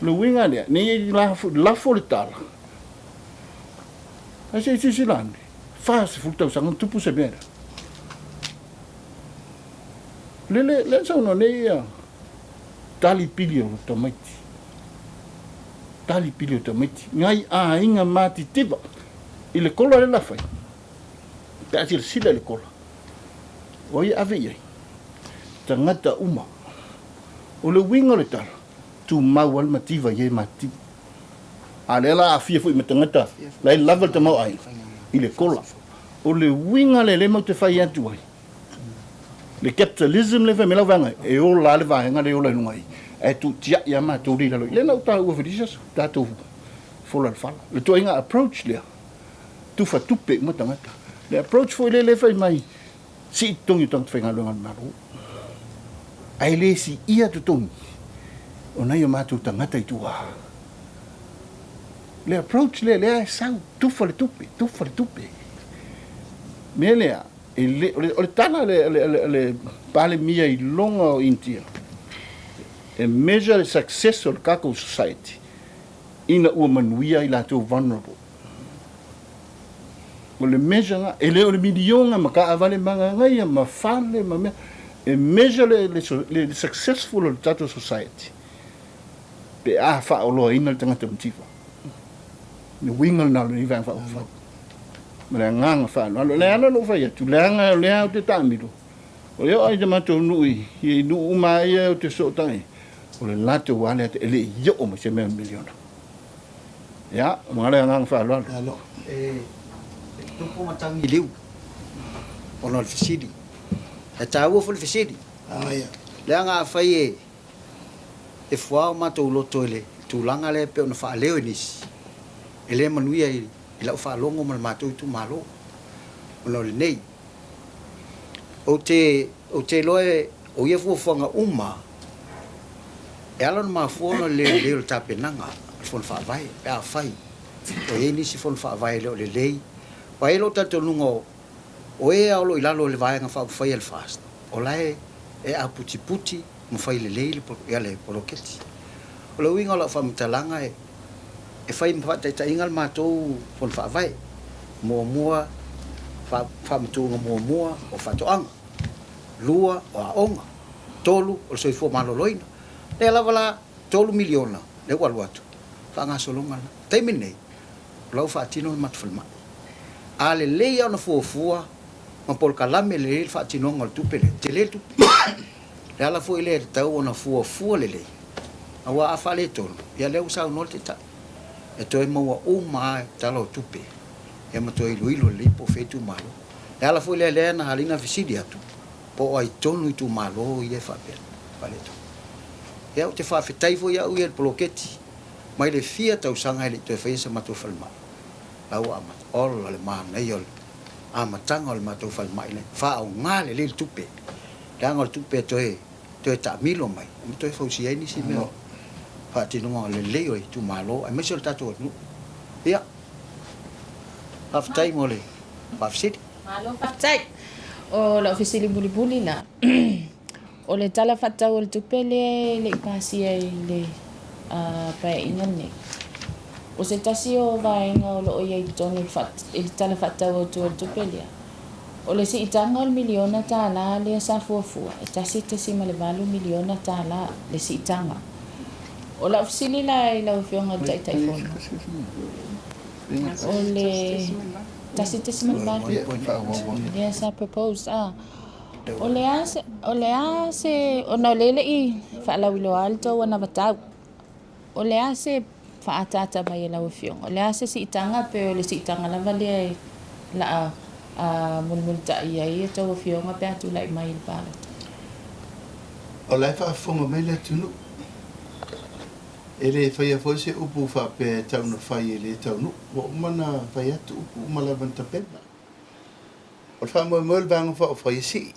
le winga le ni la foltala a se lande fas fulta sa non tupu se bene le sa no ne tali pilio tomati ngai a inga mati tiba ile kola le la fai ta sila le kola oi ave ye tangata uma o le winga le tala tu mawal mativa ye mati alela afia fu metangata lai level te mau ai ile kola o le winga le mo te fai atu ai le capitalism le me la vanga e o la le vanga le o la ngai e tu tia ya ma tu ri le na ta o fidis ta tu Fala le to inga approach le tu fa tupe mo tangata le approach foi le fai mai si tongi tong fenga lo ngan maru ai le si ia tu tongi ona yo ma tu tangata I tua le approach le sa tu fa le tupe melea o le tana le pale mia I longa o India e measure the success of the society ina ua manuia I latou vulnerable o le measure e le o le milionga ma ka avale mangangaia ma fale ma mea e measure le successful of the society pe a fa o lo ina le tangata mtifa ni wingal na le ivan fa fa ma le nganga fa no le ana no fa ya tu le anga le au te tamiro o yo ai de mato nui I nu uma ia o te so tai o le lato wale te ele yo o se me miliona ya ma le nganga fa lo tupu matangi liu ono le fisidi e taua fo le fisidi ia le anga fai e fua matou loto ele tulaga le pe ona faaleo e nisi e lē manuia I lau faalogo ma le matou Itumalo ona o lenei o te loe o ia fuafuaga uma e ala na mafua ona lelei o le tapenaga le fona faavae pe a fai o ia nisi fona faavae le o lelei pai lo tatoluga o e ao lo I lalo le vaega faupufai le fast o lae e a puti mo fai lelei ia le poloketi o le uiga o lau faamatalaga e fai faataitaʻiga le matou fona faavae muamua faamatuuga muamua o faatoʻaga lua o aʻoga tolu o le soifua maloloina le lava la tolu miliona le walu atu whangasolonga taimi nei lau whaatino matwhalma a le leia ona fuafua ma pol kalame le le whaatinonga le tupe le te le tupe le ala fu ile tau ona fuafua le le awa a whale tolu ia leu sau nol te ta e toi maua uma talo tupe e ma toi luilo lipo fetu malo e ala fu ile le na halina visidi atu po ai tonu Itumalo i e whapea whale tolu ia o te whawhetaifo ia ui e poloketi mai le fia tau sanga ele te whaisa matu whalma lau amat ol le maa nei ol amatanga ol matu whalma ile wha au ngā le tupe le anga le tupe toe ta milo mai me toe fausi aini si meo wha tinunga le leo i Itumalo ai meso le tatu nu ia whawhetai mo le whawhisiri Malo whaftai o la ofisili buli la o le tala whatau o le tupe le ipasi ai le pae ingane. O se tasi o vaenga o lo o iei tonu il tala whatau o tu o le tupe lea. O le si itanga o le miliona tā la lea sa fuafua. E tasi te si ma le valu miliona tā la le si itanga. O la ofisili la i la ufionga Taitaifono. O le tasi te si ma le valu. Lea sa propose O le ase o na lele i Falauli alto wana batau. O le ase faatata mai la ufiong. O le ase si itanga pe o le si itanga la vale la mulmulta ia to ufiong pe atu lai mai pa. O le fa fonga mai le tunu. Ele fa ia fosi upu fa pe tau no fai ele tau no. Wo mana fa ia tu upu mala vanta pena. O fa mo mol bang fa fa isi.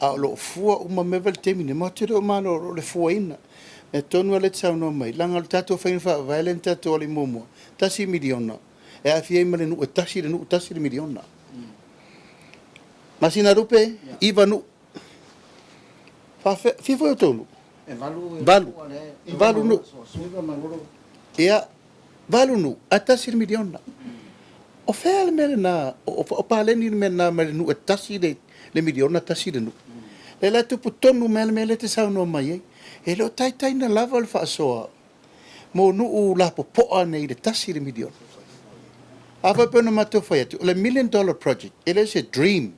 A lo fua uma mevel temine ma te o mano le fua ina e tonu le tsau no mai langa tato fa violent tato le momo tasi miliona e a fie male no tasi le no tasi le miliona masina rupe iva no fa fi foi tonu e valu no ia valu no a tasi le miliona o fa le mele na o paleni me na mele no tasi le miliona tasi le no le la tupu tonu mele te sau no mai e lo tai na lava le whaasoa mo nu u la popoa nei le tasi le miliona awa pena mato whai atu le $1 million project it is a dream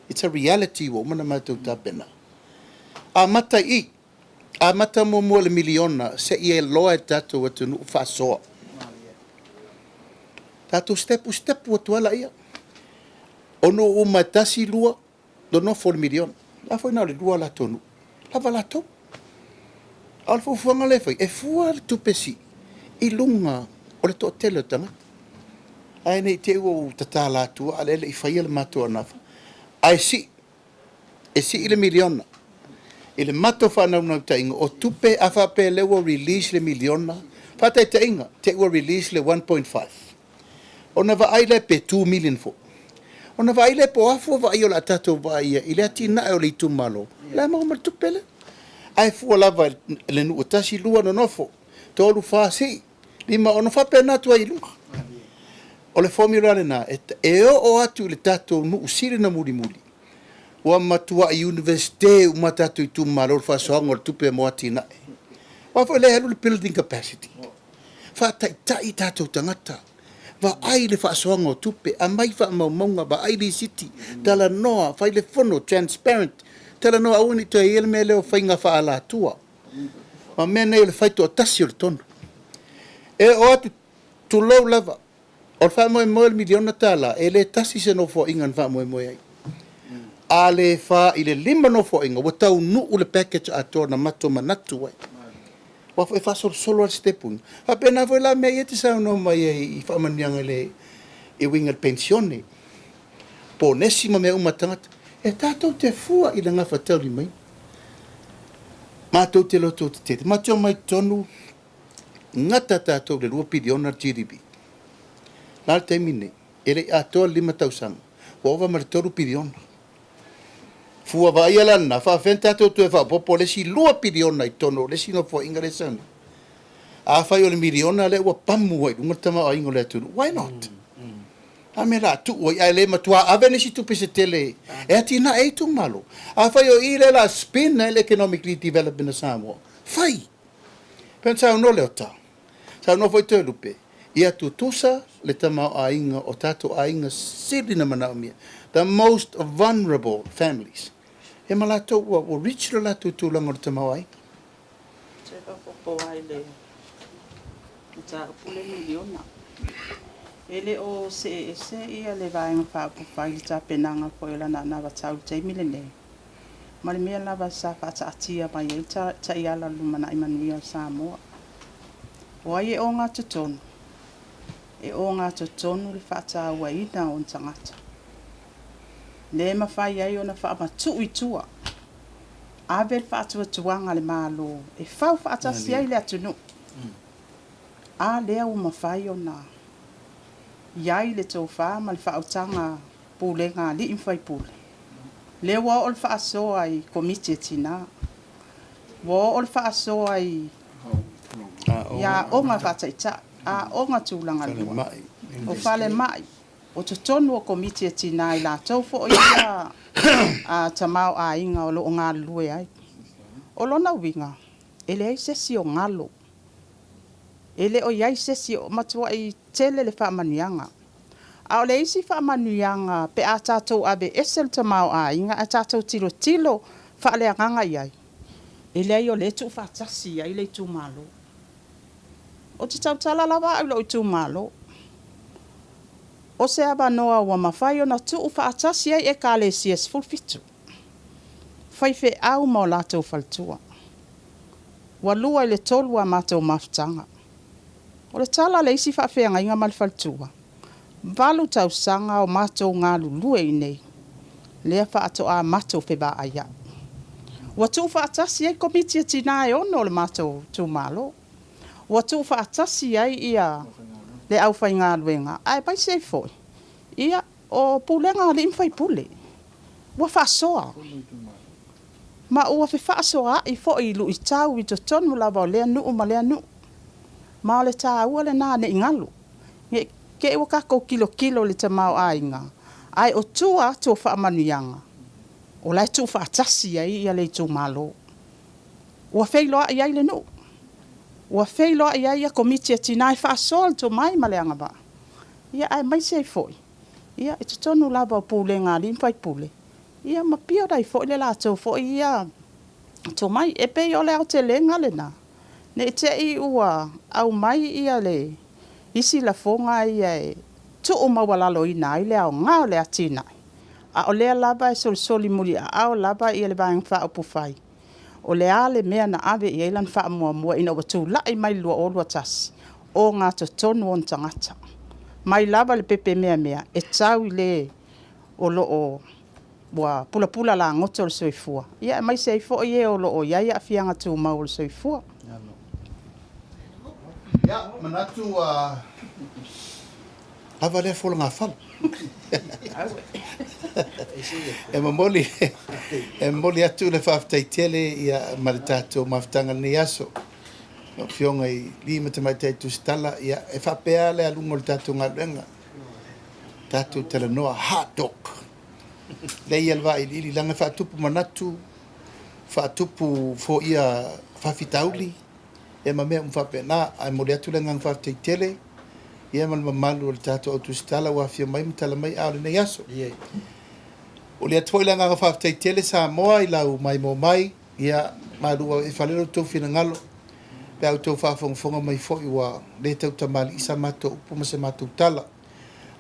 it's a reality wo mana mato tapena a mata mo le miliona se i e loa tato watu nu whaasoa tato step watu ala ia ono u matasi lua dono for miliona la foi na le lua la tonu lava la tonu al fuanga le foi e fua tu pesi i lunga o le totele tanga ai nei te o tatala Atua ale le fai le mato na ai si e si ile miliona ile mato fa na tainga o tupe afa pe le wo release le miliona fa te tainga te wo release le 1.5 ona va ai le pe 2 million fo ona vai le po afu va io la tato vai ile atina o le Itumalo la mo mo tupele ai fu la va le nu tasi lua no nofo tolu fa si lima ono fa pena tu ai lu o le formula na e o atu le tato nu usiri na muli wa matua university uma tato Itumalo fa so ngor tupe mo atina wa fa le helu building capacity fa tai tato tangata va ai le whaasoanga o tupe, a mai whaamaunga va ai le city, tala noa, whai le whono, transparent, tala noa auni to e ele me leo whainga Atua. Ma mea nei le whaito o tasi o le tonu. E o atu tu lau lava, o le whaamoe moe le miliona tala, e le tasi se no fo ingan whaamoe moe ai. A le wha i le 5 no fo inga, wa tau nuu le package ato na mato manatu wai. Wa fa fa solo al stepun a pena voi la me yeti sa no mai I fa manianga le e winga pensione po nesima me uma tangata e tato te fua I nga fa tau mai ma to te loto te ma to mai tonu ngata tato le rupi di onar GDP la termine ele ato 5,000 wa va mar toru pidion fua vai ala na fa fenta to fa popo le si lua piliona I tono le si no fo ingresan a fa yo le miliona le wa pamu ai ngata ma ai ngole tu why not a me la tu o ai le matua a vene si tu pese tele e atina e tu malo a fa yo ile la spin le economically development Samoa fai Pen sa no Leota. Sa no foi Toelupe. Ia tutusa le tamau ainga o tato ainga sili na manaumia. The most vulnerable families. E malato o rich la tutulanga o tamau ai. Se popo ai le. Ta pule miliona. Ele o se ia le vaenga Faapufai ta penanga po ela na tau te milene. Mali mea lava sa whaatia mai e ta iala lumana i manuia Samoa. O ai e o ngā tutonu. E o ngā tutonu le whaataa ua ina o ntangata. Le mawhai ai o na whaamatu i tua. Awe le whaatua tuanga le malo. E whau whaatasi ai le atunu. A lea o mawhai o na. Iai le tau wha ma le whaotanga pule ngā li in Faipule. Le wa o le whaasoa ai komiti e tina. Wa o le whaasoa ai ia o ngā whataita. A o ngā tūlanga lua. O whale mai. O te tonu o komiti e tina i la tau fo o ia a tamau a inga o lo o ngā lue ai. O lona winga. Ele ai sesi o ngalo. Ele o iai sesi o matua i tele le whaamanianga. A o le isi whaamanianga pe a tātou abe esel tamau a inga a tātou tilo tilo whaaleanganga iai. Ele ai o le tu whaatasi ai le Itumalo. O te tautala lawa au lo Itumalo. O se aba noa ua mawhai o na tu whaatasi ai e ka le sies fulfitu. Whaife au mo lātou faltua. Walua i le tolu a mātou maftanga. O le tala le isi whaafeanga inga malfaltua. Valu tau sanga o mātou ngā lulue i nei. Lea whaato a mātou wheba aia. Wa tu whaatasi ai komiti e tina e ono le mātou Itumalo. Wa tu whaatasi ai ia le au whai ngā luenga. Ai pai se foi. Ia o pulenga li Faipule. Wa whaasoa. Ma ua whaasoa i fo i lu i tau i to tonu lava o lea nuu ma lea nuu. Ma le tā ua le nā ne ingalu. Ke e wakako kilo le tamau a inga. Ai o tua tu whaamanuianga. O lai tu whaatasi ai ia le Itumalo. Ua whailoa i ai le nuu. Ua whailoa i ai a komiti e tina i whaasol to mai ma le angaba. Ia ai mai sei foi. Ia e tonu lava o pule ngā li Faipule. Ia ma pio dai foi le lātou foi ia. To mai e pe o le au te lenga le nā. Ne te i ua au mai ia le isi la fonga ia e tu o mawalalo i nai le au ngā o le atina. A o lea laba e soli muri a au laba ia le bāng Faupufai. O le ale mea na ave i eilan wha mua ina watu lai mai lua o lua Tasi. O ngā to tonu on tangata. Mai laba le pepe mea e tau i le o lo o wa pula la ngoto le soifua. Ia mai seifo i o lo o iaia afianga tu mau le soifua. Ja, manatu ava le folo ngā whala. E moli atu le whaftaitele ia maritato maftanga ni aso. No fionga i lima te mai te Tusitala ia e whapea le alungo le tatu ngā renga. Tatu tala noa hot dog. Le ia lwa i lili langa whaatupu manatu. Whaatupu fo ia whawhitauli. E ma mea mwhape nā, ai mori atu le ngang whaftaitele. Ia ma malu o le tatu o Tusitala wa fia mai mtala mai au le nei aso. O le atuai le ngang whaftaitele Samoa i lau mai mo mai. Ia marua e whalero tau whina ngalo. Pe au tau whafonga mai fo i wa le tau tamali isa mato upu ma se mato tala.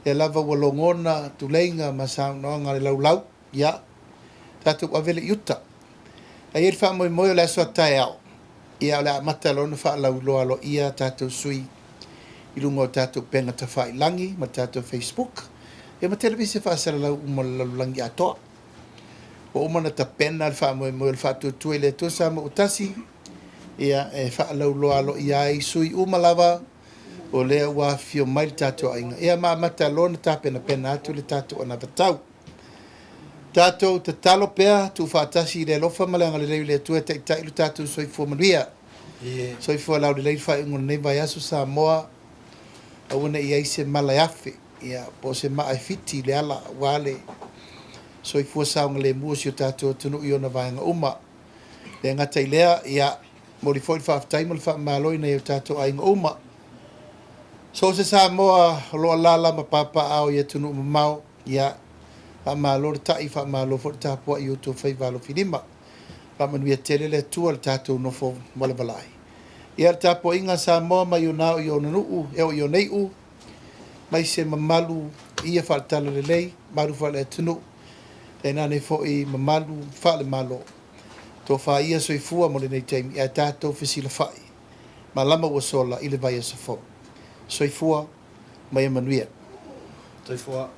Le lava wa longona tu leinga ma sa noanga le lau. Ia, tatu wa vele iuta. A ieri wha moi moi o le aso atai au. Ia le amata lona wha lau loa lo ia tātou sui i lunga o tātou penga ta wha i langi ma tātou Facebook. Ia ma televisi wha asara lau umala lau langi atoa. O umana ta pena le wha moi moi le wha tuatue le tosa ma o Tasi. Ia e wha lau loa lo ia i sui umalawa o lea ua fio mai le tātou ainga. Ia ma amata lona ta pena atu le tātou anavatau. Tātou te talo pea tu whaatasi le lofa malanga le lei le tua tai lu tātou soifua manuia. Soifua lau le lei whai ungo nei vai aso Samoa a una i aise malai afe. Ia po se mai fiti le ala wale soifua saunga le mua si o tātou tunu i ona vaenga uma. Le ngata i lea ia mo li foi fa tai mo fa maloi na yo tato ai ngoma so se Samoa lo lala ma papa au ye tunu mau ya fa malo tai fa malo fo tapo yo to fai valo filima pa man via tele le tu al tato no fo mo le balai ya tapo inga Samoa ma yo na yo no yo nei u mai se mamalu ia fa talo le lei maru fa le tunu e nane fo i mamalu fa le malo to fa ia so i fua mo le nei taimi e tato fisila fai ma lama ua sola i le vai sa fo so i fua mai manuia Toi fua.